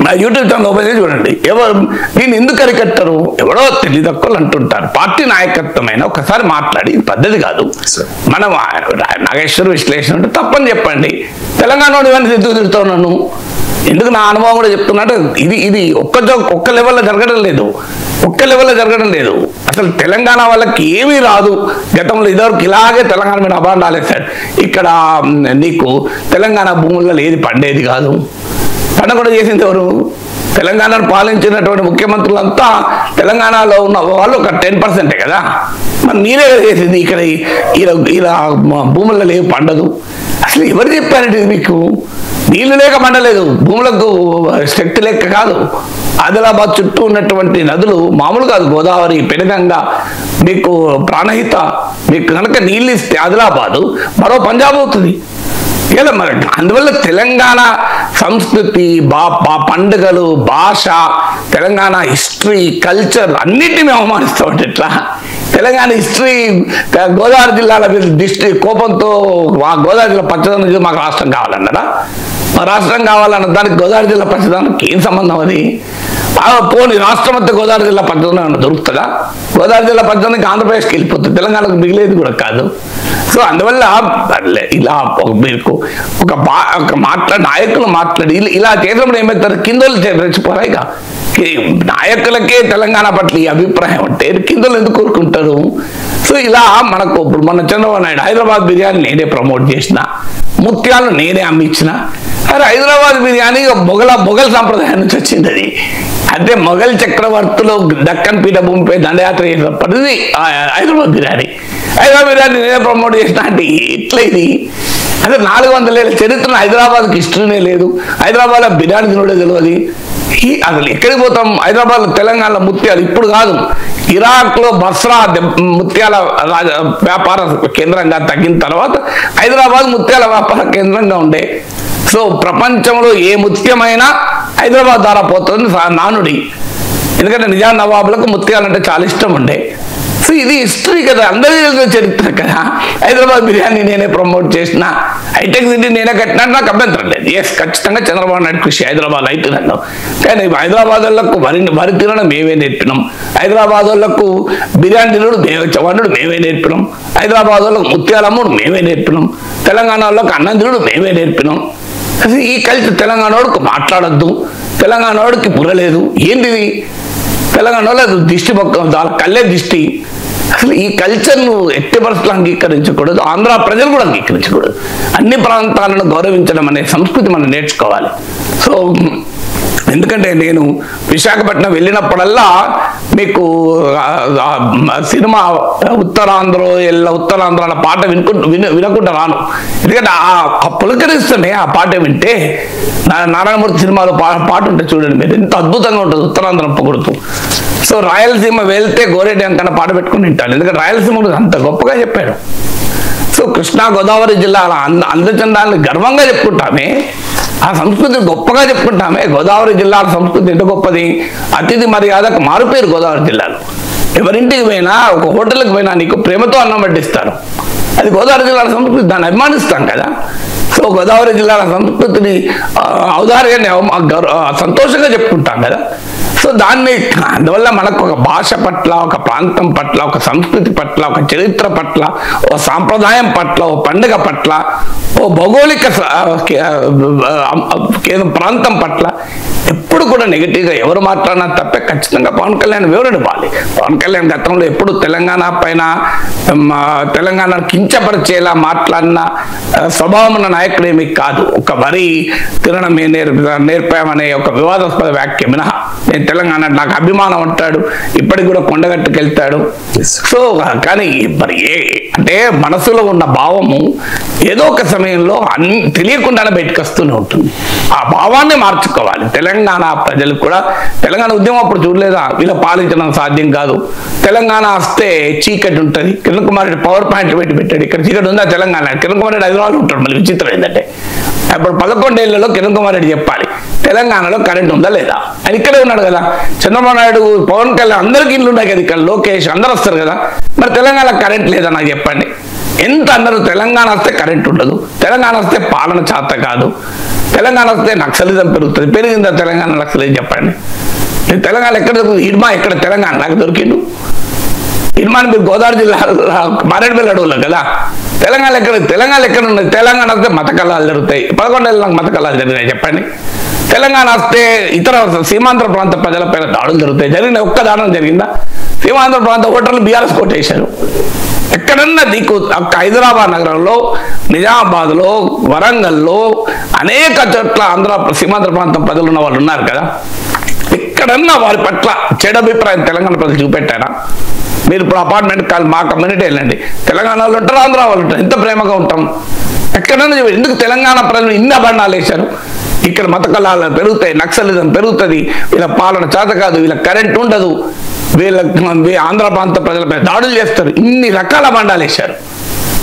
నా యూట్యూబ్ ఛానల్ ఓపెన్ చేసి చూడండి. ఎవరు దీన్ని ఎందుకు అరికట్టరు? ఎవడో తెలియదక్కులు అంటుంటారు. పార్టీ నాయకత్వమైన ఒకసారి మాట్లాడి పద్ధతి కాదు. మనం నాగేశ్వర విశ్లేషణ అంటే తప్పని చెప్పండి. తెలంగాణ ఇవన్నీ ఎందుకు తిడుతున్నాను? ఎందుకు నా అనుభవం కూడా చెప్తున్నట్టు ఇది ఒక్క లెవెల్లో జరగడం లేదు. అసలు తెలంగాణ వాళ్ళకి ఏమీ రాదు. గతంలో ఇదివరకు ఇలాగే తెలంగాణ మీద అభాండాలు వేశాడు. ఇక్కడ నీకు తెలంగాణ భూముల్లో ఏది పండేది కాదు. పండగ చేసింది ఎవరు? తెలంగాణను పాలించినటువంటి ముఖ్యమంత్రులంతా తెలంగాణలో ఉన్న వాళ్ళు ఒక 10% కదా. మరి మీరే చేసింది. ఇక్కడ ఇలా భూముల్లో లేవు, పండదు. అసలు ఎవరు చెప్పారంటే మీకు? నీళ్లు లేక పండలేదు, భూములకు శక్తి లేక కాదు. ఆదిలాబాద్ చుట్టూ ఉన్నటువంటి నదులు మామూలు కాదు. గోదావరి, పెనుగంగా, మీకు ప్రాణహిత, మీకు కనుక నీళ్ళు ఇస్తే ఆదిలాబాదు మరో పంజాబ్ అవుతుంది. ఇలా మరి అందువల్ల తెలంగాణ సంస్కృతి, పండుగలు, భాష, తెలంగాణ హిస్టరీ, కల్చర్ అన్నిటిని అవమానిస్తామంటే ఎట్లా? తెలంగాణ హిస్టరీ, గోదావరి జిల్లాల డిస్ట్రిక్ట్ కోపంతో గోదావరి జిల్లా పచ్చదనం మాకు రాష్ట్రం కావాలన్నారా? మా రాష్ట్రం కావాలన్న దానికి గోదావరి జిల్లా పచ్చదనానికి ఏం సంబంధం? అది పోనీ రాష్ట్రం అంతా గోదావరి జిల్లా పచ్చదనం దొరుకుతుందా? గోదావరి జిల్లా పచ్చదనానికి ఆంధ్రప్రదేశ్కి వెళ్ళిపోతుంది, తెలంగాణకు మిగిలేదు కూడా కాదు. సో అందువల్ల ఇలా మీకు ఒక నాయకులు మాట్లాడి ఇలా చేసినప్పుడు ఏమవుతారు? కిందోళ్ళు రెచ్చిపోరా? ఇక నాయకులకే తెలంగాణ పట్ల ఈ అభిప్రాయం అంటే కిందోళ్ళు ఎందుకు కోరుకుంటారు? సో ఇలా మనకు ఇప్పుడు మన చంద్రబాబు నాయుడు హైదరాబాద్ బిర్యానీ నేనే ప్రమోట్ చేసిన, ముత్యాలు నేనే అమ్మించిన. అరే హైదరాబాద్ బిర్యానీ మొఘల్ సాంప్రదాయం నుంచి వచ్చింది. అది అంటే మొఘల్ చక్రవర్తులు దక్కన్ పీఠభూమిపై దండయాత్ర చేసినప్పటిది హైదరాబాద్ బిర్యానీ. హైదరాబాద్ బిర్యానీ నేనే ప్రమోట్ చేసిన అంటే ఇట్లా ఇది అంటే 400 ఏళ్ళ చరిత్ర. హైదరాబాద్కి హిస్టరీనే లేదు. హైదరాబాద్లో బిర్యానీ తినడే తెలియదు. అసలు ఎక్కడికి పోతాం? హైదరాబాద్లో, తెలంగాణలో ముత్యాలు ఇప్పుడు కాదు, ఇరాక్లో బస్రా ముత్యాల వ్యాపార కేంద్రంగా తగ్గిన తర్వాత హైదరాబాద్ ముత్యాల వ్యాపార కేంద్రంగా ఉండే. సో ప్రపంచంలో ఏ ముత్యమైనా హైదరాబాద్ ద్వారా పోతుంది నానుడి. ఎందుకంటే నిజాం నవాబులకు ముత్యాలంటే చాలా ఇష్టం ఉండే. సో ఇది హిస్టరీ కదా, అందరికీ తెలిసిన చరిత్ర కదా. హైదరాబాద్ బిర్యానీ నేనే ప్రమోట్ చేసిన, హైటెక్ సిటీ నేనే కట్టినా నాకు అభ్యంతరం లేదు. ఎస్, ఖచ్చితంగా చంద్రబాబు నాయుడు కృషి హైదరాబాద్ అయితున్నాను. కానీ హైదరాబాద్ వాళ్ళకు వరి తినడం మేమే నేర్పినాం. హైదరాబాద్ వాళ్ళకు బిర్యానీ తినడు వండుడు మేమే నేర్పినాం. హైదరాబాద్ వాళ్ళకు ముత్యాలమ్ముడు మేమే నేర్పినాం. తెలంగాణ వాళ్ళకు అన్నం తినడు మేమే నేర్పినాం. అసలు ఈ కల్చర్ తెలంగాణ వాడికి మాట్లాడద్దు, తెలంగాణ వాడికి బుర్రలేదు. ఏంటిది? తెలంగాణ వాళ్ళు దిష్టి చాలా కళ్ళే దిష్టి. అసలు ఈ కల్చర్ను ఎట్టి పరిస్థితులు అంగీకరించకూడదు. ఆంధ్ర ప్రజలు కూడా అంగీకరించకూడదు. అన్ని ప్రాంతాలను గౌరవించడం అనే సంస్కృతి మనం నేర్చుకోవాలి. సో ఎందుకంటే నేను విశాఖపట్నం వెళ్ళినప్పుడల్లా మీకు సినిమా ఉత్తరాంధ్ర పాట వినకుండా రాను. ఎందుకంటే ఆ పులకరిస్తుండే ఆ పాట వింటే, నారాయణమూర్తి సినిమాలో పాట ఉంటే చూడండి మీరు, ఎంత అద్భుతంగా ఉంటుంది ఉత్తరాంధ్ర పొగుడుతూ. సో రాయలసీమ వెళ్తే గోరేటి వెంకన్న పాట పెట్టుకుని వింటాను, ఎందుకంటే రాయలసీమ అంత గొప్పగా చెప్పాడు. సో కృష్ణా గోదావరి జిల్లాల అందచందాలను గర్వంగా చెప్పుకుంటామే, ఆ సంస్కృతి గొప్పగా చెప్పుకుంటామే. గోదావరి జిల్లాల సంస్కృతి ఎంత గొప్పది! అతిథి మర్యాదకు మారుపేరు గోదావరి జిల్లాలో. ఎవరింటికి పోయినా ఒక హోటల్కి పోయినా నీకు ప్రేమతో అన్నం వడ్డిస్తారు. అది గోదావరి జిల్లాల సంస్కృతి, దాన్ని అభిమానిస్తాం కదా. సో గోదావరి జిల్లాల సంస్కృతిని ఔదార్యాన్ని సంతోషంగా చెప్పుకుంటాం కదా. సో దాన్ని అందువల్ల మనకు ఒక భాష పట్ల, ఒక ప్రాంతం పట్ల, ఒక సంస్కృతి పట్ల, ఒక చరిత్ర పట్ల, ఓ సాంప్రదాయం పట్ల, ఓ పండుగ పట్ల, ఓ భౌగోళిక ప్రాంతం పట్ల ఎప్పుడు కూడా నెగిటివ్గా ఎవరు మాట్లాడినా తప్పే. ఖచ్చితంగా పవన్ కళ్యాణ్ వివరణ ఇవ్వాలి. పవన్ కళ్యాణ్ గతంలో ఎప్పుడు తెలంగాణ పైన తెలంగాణ కించపరిచేలా మాట్లాడిన స్వభావం ఉన్న నాయకుడు ఏమీ కాదు. ఒక వరి తినడమే నేర్పామనే ఒక వివాదాస్పద వ్యాఖ్య మినహా నేను తెలంగాణ నాకు అభిమానం అంటాడు, ఇప్పటికి కూడా కొండగట్టుకెళ్తాడు. సో కానీ మరి అంటే మనసులో ఉన్న భావము ఏదో ఒక సమయంలో తెలియకుండానే బయటకు వస్తూనే ఉంటుంది. ఆ భావాన్ని మార్చుకోవాలి. తెలంగాణ ప్రజలు కూడా తెలంగాణ ఉద్యమం అప్పుడు చూడలేదా, వీళ్ళ పాలించడం సాధ్యం కాదు, తెలంగాణ వస్తే చీకటి ఉంటుంది, కిరణ్ కుమార్ రెడ్డి పవర్ పాయింట్ పెట్టాడు, ఇక్కడ చీకటి ఉందా తెలంగాణ, కిరణ్ కుమార్ రెడ్డి హైదరాబాద్ ఉంటాడు. మళ్ళీ విచిత్రం ఏంటంటే అప్పుడు 11 ఏళ్లలో కిరణ్ కుమార్ రెడ్డి చెప్పాలి తెలంగాణలో కరెంట్ ఉందా లేదా. ఆయన ఇక్కడే ఉన్నాడు కదా. చంద్రబాబు నాయుడు, పవన్ కళ్యాణ్ అందరికీ ఇల్లు ఉన్నాయి కదా, ఇక్కడ లోకేష్ అందరూ వస్తారు కదా. మరి తెలంగాణ కరెంట్ లేదా నాకు చెప్పండి. ఎంత అందరూ తెలంగాణ వస్తే కరెంట్ ఉండదు, తెలంగాణ వస్తే పాలన చేత కాదు, తెలంగాణ వస్తే నక్సలిజం పెరుగుతుంది. పెరిగిందా తెలంగాణ నక్సలిజం చెప్పండి. తెలంగాణ ఎక్కడ దొరుకుతుంది? ఇడ్మా ఎక్కడ తెలంగాణ నాకు దొరికిండు. ఇడ్మాని మీరు గోదావరి జిల్లా మారేడుపల్లి అడవుల్లో కదా. తెలంగాణ ఎక్కడ ఉన్నది? తెలంగాణ వస్తే మత కళాలు జరుగుతాయి. 11 ఏళ్ళు నాకు మత కళాలు జరిగినాయి చెప్పండి. తెలంగాణ వస్తే ఇతర సీమాంధ్ర ప్రాంత ప్రజలపైన దాడులు జరుగుతాయి. జరిగిన ఒక్క దాడులు జరిగిందా? సీమాంధ్ర ప్రాంత ఓటర్లు బీఆర్ఎస్ కొట్టేశారు. ఎక్కడన్నా నీకు హైదరాబాద్ నగరంలో, నిజామాబాద్లో, వరంగల్లో అనేక చోట్ల సీమాంధ్ర ప్రాంతం ప్రజలు ఉన్న వాళ్ళు ఉన్నారు కదా. ఎక్కడన్నా వారి పట్ల చెడు అభిప్రాయం తెలంగాణ ప్రజలు చూపెట్టారా? మీరు ఇప్పుడు అపార్ట్మెంట్ కాదు, మా కమ్యూనిటీ వెళ్ళండి, తెలంగాణ వాళ్ళు ఉంటారు, ఆంధ్ర వాళ్ళు ఉంటారు, ఎంత ప్రేమగా ఉంటాం. ఎక్కడన్నా ఎందుకు తెలంగాణ ప్రజలు ఇన్ని అబండాలు వేశారు? ఇక్కడ మత కళాలు పెరుగుతాయి, నక్సలిజం పెరుగుతుంది, వీళ్ళ పాలన చేత కాదు, వీళ్ళ కరెంట్ ఉండదు, వీళ్ళ ఆంధ్ర ప్రాంత ప్రజలపై దాడులు చేస్తారు, ఇన్ని రకాల బండాలు వేశారు.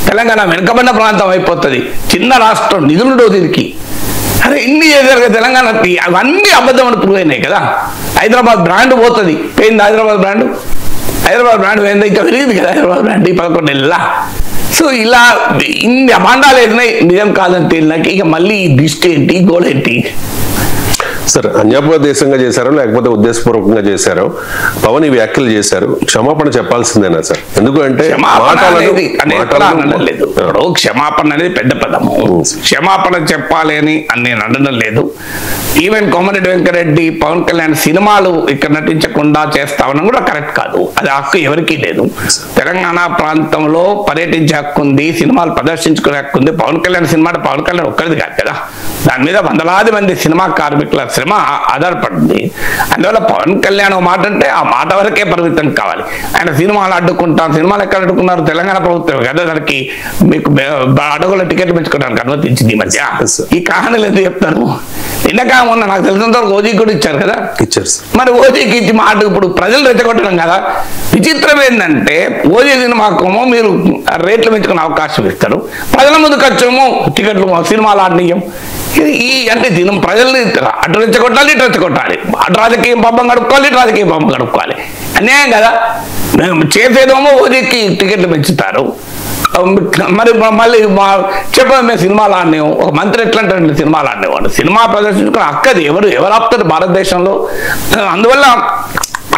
తెలంగాణ వెనుకబడిన ప్రాంతం అయిపోతుంది, చిన్న రాష్ట్రం, నిధులుండవు దీనికి. అరే ఇన్ని చేశారు తెలంగాణ, అవన్నీ అబద్ధం అని ప్రూవ్ అయినాయి కదా. హైదరాబాద్ బ్రాండ్ పోతుంది, పోయింది హైదరాబాద్ బ్రాండ్ పోయింది, ఇంకా పెరిగింది కదా హైదరాబాద్ బ్రాండ్ ఈ 11 ఏళ్ళ. సో ఇలా ఇన్ని అమాండాలు ఏదైనా నిజం కాదని తేలినాక ఇక మళ్ళీ ఈ దిష్టి ఏంటి, గోల్ ఏంటి? సార్ అన్యాపదేశంగా చేశారో లేకపోతే ఉద్దేశపూర్వకంగా చేశారో పవన్ ఈ వ్యాఖ్యలు చేశారు, క్షమాపణ చెప్పాల్సిందేనా సార్? ఎందుకంటే క్షమాపణ అనేది పెద్ద పదము, క్షమాపణ చెప్పాలి అని నేను అనడం లేదు. ఈవెన్ కోమరెడ్డి వెంకరెడ్డి, పవన్ కళ్యాణ్ సినిమాలు ఇక్కడ నటించకుండా చేస్తామని కూడా కరెక్ట్ కాదు. అది హక్కు ఎవరికీ లేదు. తెలంగాణ ప్రాంతంలో పర్యటించే హక్కు ఉంది, సినిమాలు ప్రదర్శించుకునే హక్కు ఉంది. పవన్ కళ్యాణ్ సినిమా పవన్ కళ్యాణ్ ఒక్కరిది కాదు కదా, దాని మీద వందలాది మంది సినిమా కార్మికుల శ్రమ ఆధారపడింది. అందువల్ల పవన్ కళ్యాణ్ మాట అంటే ఆ మాట వరకే పరిమితం కావాలి. ఆయన సినిమాలు అడ్డుకుంటాం, సినిమాలు ఎక్కడ అడ్డుకున్నారు? తెలంగాణ ప్రభుత్వం కదా దానికి మీకు అడుగుల టికెట్లు పెంచుకోవడానికి అనుమతించింది ఈ మధ్య. ఈ కహానీలు ఎందుకు చెప్తారు? నిన్నగా మొన్న నాకు తెలిసినంత వరకు ఓజీకి కూడా ఇచ్చారు కదా, ఇచ్చారు. మరి ఓజీకి ఇచ్చి మాట ఇప్పుడు ప్రజలు రెచ్చగొట్టడం కదా. విచిత్రం ఏంటంటే ఓజీ సినిమాకేమో మీరు రేట్లు పెంచుకునే అవకాశం ఇస్తారు, ప్రజల ముందుకు వచ్చేమో టికెట్లు సినిమాలు ఆడనీయం. ఈ అంటే దీని ప్రజల్ని అటు రెచ్చగొట్టాలి, ఇటు రెచ్చగొట్టాలి, అటు రాజకీయం పాపం గడుపుకోవాలి, ఇటు రాజకీయం పాపం గడుపుకోవాలి. అన్యాయం కదా. చేసేదేమో ఓజీకి టికెట్లు పెంచుతారు, మరి మళ్ళీ చెప్పదు మేము సినిమాలు ఆడినాము. ఒక మంత్రి ఎట్లా అంటే సినిమాలు ఆడినేవాడు, సినిమా ప్రదర్శించుకుని అక్కది ఎవరు ఆపుతారు భారతదేశంలో? అందువల్ల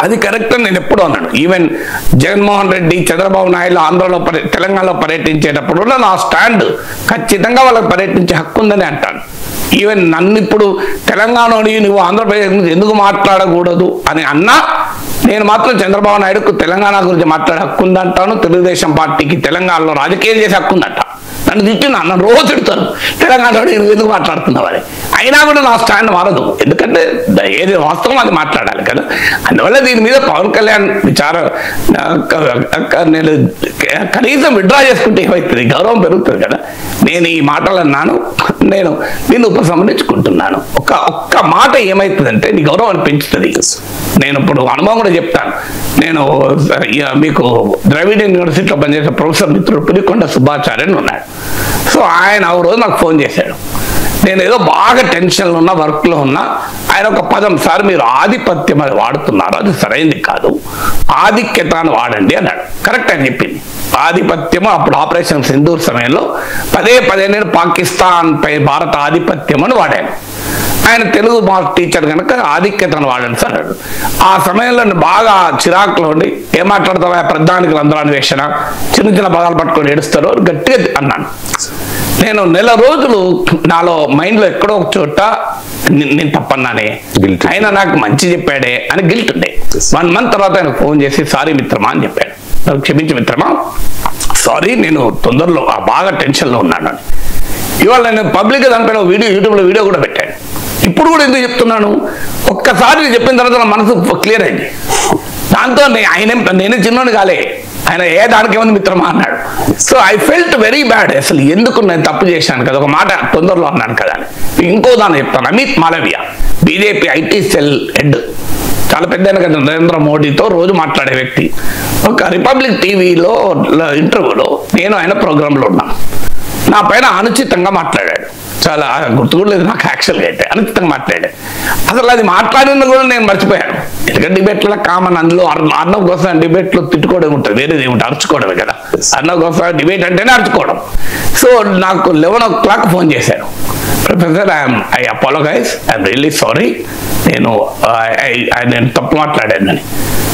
అది కరెక్ట్ అని నేను ఎప్పుడు అన్నాను. ఈవెన్ జగన్మోహన్ రెడ్డి, చంద్రబాబు నాయుడు ఆంధ్రలో తెలంగాణలో పర్యటించేటప్పుడు నా స్టాండ్ ఖచ్చితంగా వాళ్ళకి పర్యటించే హక్కు ఉందని అంటాను. ఈవెన్ నన్ను ఇప్పుడు తెలంగాణని నువ్వు ఆంధ్రప్రదేశ్ గురించి ఎందుకు మాట్లాడకూడదు అని అన్నా నేను మాత్రం చంద్రబాబు నాయుడుకు తెలంగాణ గురించి మాట్లాడే హక్కు ఉందంటాను. తెలుగుదేశం పార్టీకి తెలంగాణలో రాజకీయం చేసే హక్కు ఉందంట. నన్ను తిట్టినా, నన్ను రోజు తిడతారు తెలంగాణలో నువ్వు ఎందుకు మాట్లాడుతున్నావని. అయినా కూడా నా స్టాండ్ మారదు, ఎందుకంటే ఏది వాస్తవం అది మాట్లాడాలి కదా. అందువల్ల దీని మీద పవన్ కళ్యాణ్ నేను కనీసం విడ్రా చేసుకుంటే ఏమవుతుంది, గౌరవం పెరుగుతుంది కదా. నేను ఈ మాటలు అన్నాను, నేను దీన్ని ఉపసంహరించుకుంటున్నాను. ఒక్క మాట ఏమవుతుందంటే నీ గౌరవాన్ని పెంచుతుంది. నేను ఇప్పుడు అనుభవం కూడా చెప్తాను. నేను మీకు ద్రవిడ యూనివర్సిటీలో పనిచేసే ప్రొఫెసర్ మిత్రుడు పులికొండ సుబ్బాచార్య ఉన్నాడు. సో ఆయన ఒక రోజు నాకు ఫోన్ చేశాడు, నేను ఏదో బాగా టెన్షన్లో ఉన్నా, వర్క్లో ఉన్నా, ఆయన ఒక పదం, సార్ మీరు ఆధిపత్యం అది వాడుతున్నారు, అది సరైనది కాదు, ఆధిక్యత అని వాడండి అన్నాడు. కరెక్ట్ అని చెప్పింది. ఆధిపత్యము అప్పుడు ఆపరేషన్ సింధూర్ సమయంలో పదే నేను పాకిస్తాన్ పై భారత ఆధిపత్యం అని వాడాను. ఆయన తెలుగు మా టీచర్ కనుక ఆధిక్యతను వాడండి సార్. ఆ సమయంలో బాగా చిరాకులో ఉండి ఏం మాట్లాడతావా ప్రధానికి రంధ్రాన్వేషణ, చిన్న చిన్న పదాలు పట్టుకొని ఏడుస్తారు గట్టిగా అన్నాను. నేను నెల రోజులు నాలో మైండ్లో ఎక్కడో ఒక చోట నేను తప్పన్నానే, ఆయన నాకు మంచి చెప్పాడే అని గిల్ట్ ఉండే. 1 month తర్వాత ఆయన ఫోన్ చేసి సారీ మిత్రమా అని చెప్పాడు. క్షమించి మిత్రమా, సారీ నేను తొందరలో బాగా టెన్షన్లో ఉన్నాను అని. ఇవాళ నేను పబ్లిక్గా దానిపైన యూట్యూబ్లో వీడియో కూడా పెట్టాను. ఇప్పుడు కూడా ఎందుకు చెప్తున్నాను, ఒక్కసారి చెప్పిన తర్వాత నా మనసు క్లియర్ అయింది. దాంతో నేనే చిన్నోని కాలే, ఆయన దానికి ఏముంది మిత్రమా అన్నాడు. So I felt very bad. అసలు ఎందుకు నేను తప్పు చేశాను కదా, ఒక మాట తొందరలో అన్నాను కదా అని. ఇంకో దాన్ని చెప్తాను. Amit Malviya BJP IT cell head, చాలా పెద్ద కదా, నరేంద్ర మోడీతో రోజు మాట్లాడే వ్యక్తి. ఒక రిపబ్లిక్ టీవీలో ఇంటర్వ్యూలో నేను ఆయన ప్రోగ్రాంలో ఉన్నాను. నా పైన అనుచితంగా మాట్లాడాడు. చాలా గుర్తు కూడా లేదు నాకు యాక్చువల్గా అయితే, అనుచితంగా మాట్లాడాడు. అసలు అది మాట్లాడిన కూడా నేను మర్చిపోయాను. ఎందుకంటే డిబేట్లో కామన్, అందులో అర్ణవ్ గోస్వామి డిబేట్లో తిట్టుకోవడం ఉంటుంది, వేరేది ఏముంటుంది, అరుచుకోవడమే కదా. అర్ణవ్ గోస్వామి డిబేట్ అంటేనే అరుచుకోవడం. సో నాకు 11 o'clock ఫోన్ చేశాను. Professor I apologize, I'm really sorry, నేను తప్పు మాట్లాడానని.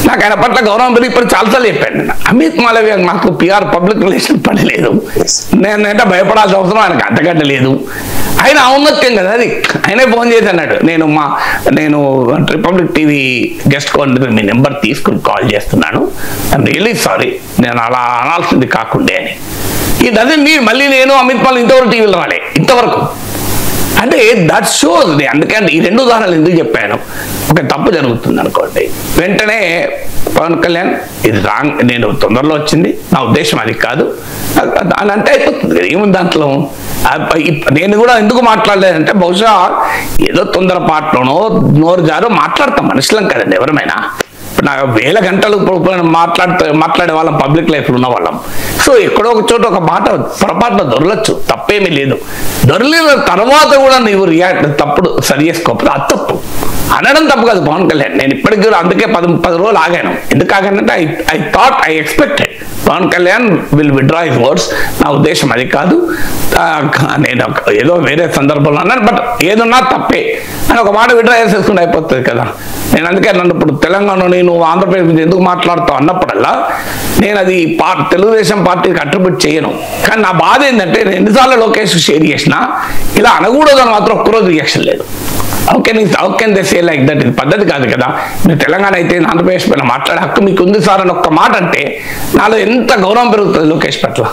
నాకు ఆయన పట్ల గౌరవం పెరిగి ఇప్పుడు చాలాసార్లు చెప్పాను. నేను అమిత్ మాలవియా నాకు పిఆర్ పబ్లిక్ రిలేషన్ పని లేదు, నేనంటే భయపడాల్సిన అవసరం ఆయనకు అంతకంటే లేదు. ఆయన ఔన్నత్యం కదా అది. ఆయనే ఫోన్ చేసి అన్నాడు, నేను republic TV guest call me number తీసుకుని కాల్ చేస్తున్నాను, ఐఎమ్ రియల్లీ సారీ, నేను అలా అనాల్సింది కాకుండే అని. ఈ డజన్ మీన్ మళ్ళీ నేను అమిత్ మాల్ ఇంతవరకు టీవీలో రాలే ఇంతవరకు. అంటే దట్ షోస్. అందుకని ఈ 2 ఉదాహరణలు ఎందుకు చెప్పాను, ఒక తప్పు జరుగుతుంది అనుకోండి, వెంటనే పవన్ కళ్యాణ్ ఇది రాంగ్, నేను తొందరలో వచ్చింది, నా ఉద్దేశం అది కాదు అని అంటే అయిపోతుంది. ఏముంది దాంట్లో. నేను కూడా ఎందుకు మాట్లాడలేదంటే బహుశా ఏదో తొందరపాటులోనో నోరు జారో మాట్లాడతాం, మనుషులం కదండి ఎవరమైనా. ఇప్పుడు నాకు 1000 గంటలు మాట్లాడే వాళ్ళం పబ్లిక్ లైఫ్లో ఉన్న వాళ్ళం. సో ఎక్కడో ఒక చోట ఒక మాట పొరపాటున దొరలచ్చు, తప్పేమీ లేదు. దొరికిన తర్వాత కూడా నీవు రియాక్ట్ తప్పుడు సరి చేసుకోకపోతే అది తప్పు. అనడం తప్పు కాదు పవన్ కళ్యాణ్. నేను ఇప్పటికీ కూడా అందుకే 10 రోజులు ఆగాను. ఎందుకు ఆగానంటే I expected Pawan Kalyan will withdraw his words. నా ఉద్దేశం అది కాదు, నేను ఏదో వేరే సందర్భంలో అన్నాను, బట్ ఏదన్నా తప్పే అని ఒక మాట విత్డ్రా చేసేసుకుంటే అయిపోతుంది కదా. నేను అందుకే నన్ను ఇప్పుడు తెలంగాణలో నువ్వు ఆంధ్రప్రదేశ్ గురించి ఎందుకు మాట్లాడుతావు అన్నప్పుడల్లా నేను అది తెలుగుదేశం పార్టీకి అట్రిబ్యూట్ చేయను. కానీ నా బాధ ఏంటంటే నేను ఎన్నిసార్లు లోకేష్ షేర్ చేసినా ఇలా అనకూడదని మాత్రం ఒక్కరోజు రియాక్షన్ లేదు. How can they say like that? ఇది పద్ధతి కాదు కదా. మీరు తెలంగాణ అయితే ఆంధ్రప్రదేశ్ పైన మాట్లాడే హక్కు మీకు ఉంది సార్ అని ఒక్క మాట అంటే నాలో ఎంత గౌరవం పెరుగుతుంది లోకేష్ పట్ల.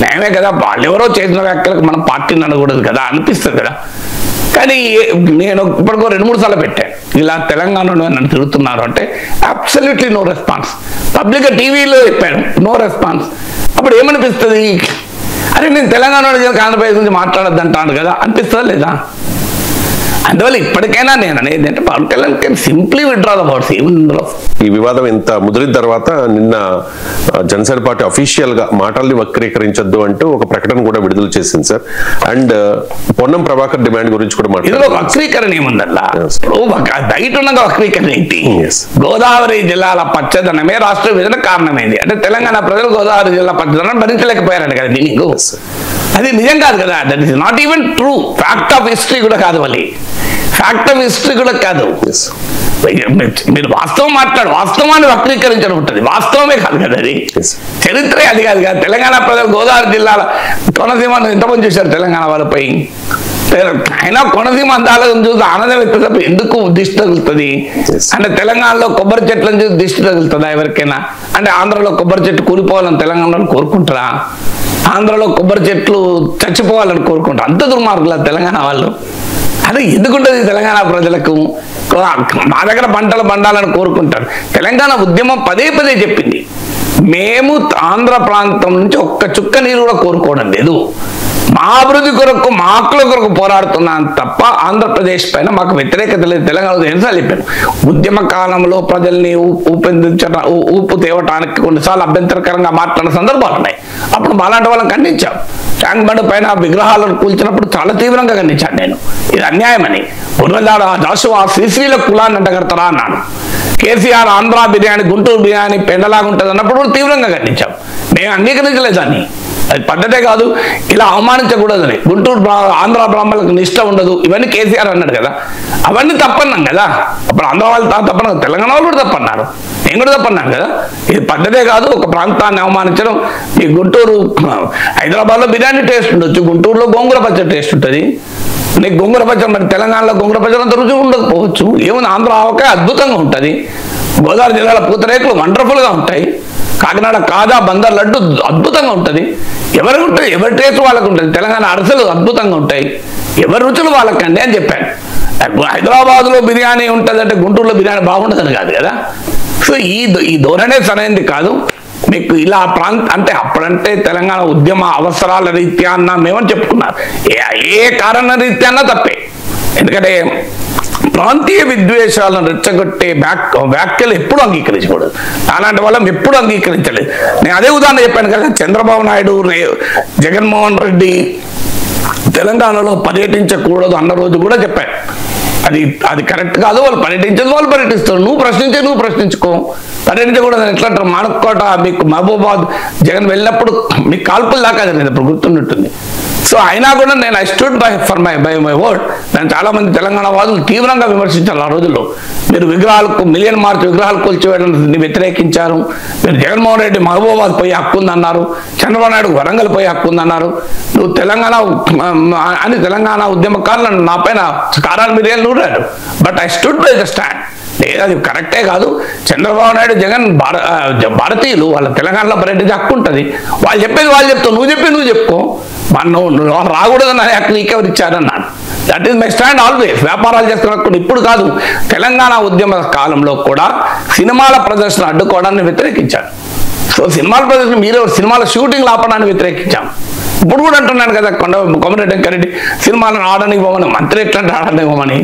నేనే కదా, వాళ్ళు ఎవరో చేసిన వ్యాఖ్యలకు మనం పార్టీని అనకూడదు కదా అనిపిస్తుంది కదా. కానీ నేను ఇప్పటికో 2-3 సార్లు పెట్టాను, ఇలా తెలంగాణలో నన్ను తిరుగుతున్నారు అంటే అబ్సల్యూట్లీ నో రెస్పాన్స్. పబ్లిక్గా టీవీలో చెప్పాను, నో రెస్పాన్స్. అప్పుడు ఏమనిపిస్తుంది, అరే నేను తెలంగాణలో ఆంధ్రప్రదేశ్ గురించి మాట్లాడద్దు అంటాను కదా అనిపిస్తుందా లేదా? అందువల్ల ఇప్పటికైనా నేను అనేది అంటే Pawan Kalyan can simply withdraw the words. ఏముందో ఈ వివాదం ఇంత ముదిరిన తర్వాత నిన్న జనసేన పార్టీ అఫీషియల్ గా మాటల్ని వక్రీకరించొద్దు అంటూ ఒక ప్రకటన కూడా విడుదల చేసింది sir. And Ponnam Prabhakar demand గురించి కూడా ఇందులో వక్రీకరణ ఏముందల్లా, బయట ఉన్నది వక్రీకరణ ఏంటి? గోదావరి జిల్లాల పచ్చదనమే రాష్ట్ర విభజన కారణమైంది అంటే తెలంగాణ ప్రజలు గోదావరి జిల్లా పచ్చదనం భరించలేకపోయారని కదా మీనింగ్. అది నిజం కాదు కదా, that is not even true. Fact of history కూడా కాదు, మళ్ళీ ఫ్యాక్ట్ ఆఫ్ హిస్టరీ కూడా కాదు. మీరు వాస్తవం వాస్తవాన్ని వక్రీకరించడం ఉంటుంది, వాస్తవమే కాదు కదా అది, చరిత్రే అది కాదు కదా. తెలంగాణ ప్రజలు గోదావరి జిల్లాల కోనసీమను ఎంతమంది చూశారు తెలంగాణ వాళ్ళపై? అయినా కోనసీమ అందాలను చూసి ఆనందం ఎత్తుతప్పుడు ఎందుకు దిష్టి తగులుతుంది అంటే తెలంగాణలో కొబ్బరి చెట్లను చూసి దిష్టి తగులుతుందా ఎవరికైనా? అంటే ఆంధ్రలో కొబ్బరి చెట్టు కూలిపోవాలని తెలంగాణలో కోరుకుంటారా? ఆంధ్రలో కొబ్బరి చెట్లు చచ్చిపోవాలని కోరుకుంటారు? అంత దుర్మార్గుల తెలంగాణ వాళ్ళు. అది ఎందుకుంటుంది తెలంగాణ ప్రజలకు? మా దగ్గర పంటలు పండాలని కోరుకుంటారు. తెలంగాణ ఉద్యమం పదే చెప్పింది, మేము ఆంధ్ర ప్రాంతం నుంచి ఒక్క చుక్క నీరు కూడా కోరుకోవడం లేదు. మా అభివృద్ధి కొరకు మా హక్కుల కొరకు పోరాడుతున్నాను తప్ప ఆంధ్రప్రదేశ్ పైన మాకు వ్యతిరేకత లేదు. తెలంగాణలో ఎన్నిసార్లు చెప్పాను, ఉద్యమ కాలంలో ప్రజల్ని ఊపు తేవటానికి కొన్నిసార్లు అభ్యంతరకరంగా మాట్లాడిన సందర్భాలు ఉన్నాయి. అప్పుడు మాలాంటి వాళ్ళని ఖండించాం. ట్యాంక్ బండ్ పైన విగ్రహాలను కూల్చినప్పుడు చాలా తీవ్రంగా ఖండించాను నేను. ఇది అన్యాయమని. గుర్రదాడ జాషువా శ్రీశ్రీల కులాన్ని అంటగడతారా అన్నాడు. కేసీఆర్ ఆంధ్ర బిర్యానీ గుంటూరు బిర్యానీ పెండలాగా ఉంటుంది అన్నప్పుడు కూడా తీవ్రంగా ఖండించాం. మేము అంగీకరించలేదు దాన్ని. అది పద్ధతే కాదు, ఇలా అవమానించకూడదని. గుంటూరు ఆంధ్ర బ్రాహ్మణులకు నిష్ట ఉండదు ఇవన్నీ కేసీఆర్ అన్నాడు కదా, అవన్నీ తప్పన్నాం కదా. అప్పుడు ఆంధ్ర వాళ్ళు తప్పన్నారు, తెలంగాణ వాళ్ళు కూడా తప్పన్నారు, నేను కూడా తప్పన్నాను కదా. ఇది పద్ధతే కాదు, ఒక ప్రాంతాన్ని అవమానించడం. ఈ గుంటూరు హైదరాబాద్లో బిర్యానీ టేస్ట్ ఉండొచ్చు, గుంటూరులో గోంగూర పచ్చడి టేస్ట్ ఉంటుంది. నీకు గోంగూర పచ్చడి మరి తెలంగాణలో గోంగూర పచ్చడి అంత రుచి ఉండకపోవచ్చు. ఏముంది, ఆంధ్ర ఆవకాయ అద్భుతంగా ఉంటుంది, గోదావరి జిల్లాల పూతరేకులు వండర్ఫుల్గా ఉంటాయి, కాకినాడ కాజా బందర్ లడ్డు అద్భుతంగా ఉంటుంది. ఎవరికి ఉంటుంది, ఎవరి టేస్ట్ వాళ్ళకు ఉంటుంది. తెలంగాణ అరసలు అద్భుతంగా ఉంటాయి, ఎవరి రుచులు వాళ్ళకండి అని చెప్పాను. హైదరాబాద్లో బిర్యానీ ఉంటుంది అంటే గుంటూరులో బిర్యానీ బాగుంటుందని కాదు కదా. సో ఈ ధోరణే సరైనది కాదు. మీకు ఇలా అంటే అప్పుడంటే తెలంగాణ ఉద్యమ అవసరాల రీత్యా అన్నా మేమని చెప్పుకున్నారు, ఏ కారణ రీత్యా అన్నా తప్పే. ఎందుకంటే ప్రాంతీయ విద్వేషాలను రెచ్చగొట్టే వ్యాఖ్యలు ఎప్పుడు అంగీకరించకూడదు. అలాంటి వాళ్ళం ఎప్పుడు అంగీకరించలేదు. నేను అదే ఉదాహరణ చెప్పాను కదా, చంద్రబాబు నాయుడు జగన్మోహన్ రెడ్డి తెలంగాణలో పర్యటించకూడదు అన్న రోజు కూడా చెప్పాను. అది కరెక్ట్ కాదు, వాళ్ళు పర్యటించదు, వాళ్ళు పర్యటిస్తారు. నువ్వు ప్రశ్నించుకో. పర్యటించకూడదు అని ఎట్లా అంటారు? మానకోట మీకు మహబూబాద్ జగన్ వెళ్ళినప్పుడు మీకు కాల్పులు దాకా జరిగింది, ఇప్పుడు గుర్తుంటుంది. సో అయినా కూడా నేను I stood by my word. నేను చాలా మంది తెలంగాణ వాదులు తీవ్రంగా విమర్శించారు ఆ రోజుల్లో. మీరు మిలియన్ మార్చ్ విగ్రహాలు కూల్చివేయడాన్ని వ్యతిరేకించారు. మీరు జగన్మోహన్ రెడ్డి మహబూబాబాద్ పోయి హక్కు ఉందన్నారు, చంద్రబాబు నాయుడు వరంగల్ పోయి హక్కు ఉందన్నారు. నువ్వు తెలంగాణ ఉద్యమకారులను నా పైన కారాలు మిలియన్ నూరాడు. But I stood by the stand. లేదు, అది కరెక్టే కాదు. చంద్రబాబు నాయుడు జగన్ భారతీయులు, వాళ్ళ తెలంగాణలో పర్యటించే హక్కు ఉంటుంది. వాళ్ళు చెప్పేది వాళ్ళు చెప్తావు, నువ్వు చెప్పుకో. నువ్వు రాకూడదని హక్కు నీకెవరు ఇచ్చారన్నాడు. That is my stand always. వ్యాపారాలు చేస్తున్నప్పుడు ఇప్పుడు కాదు, తెలంగాణ ఉద్యమ కాలంలో కూడా సినిమాల ప్రదర్శన అడ్డుకోవడాన్ని వ్యతిరేకించారు. సో సినిమాల ప్రదర్శన మీరు సినిమాల షూటింగ్లు ఆపడాన్ని వ్యతిరేకించాం. ఇప్పుడు కూడా అంటున్నాను కదా, కోమటిరెడ్డి వెంకరెడ్డి సినిమాలను ఆడనివ్వమని, మంత్రి ఎట్లంటే ఆడనివ్వమని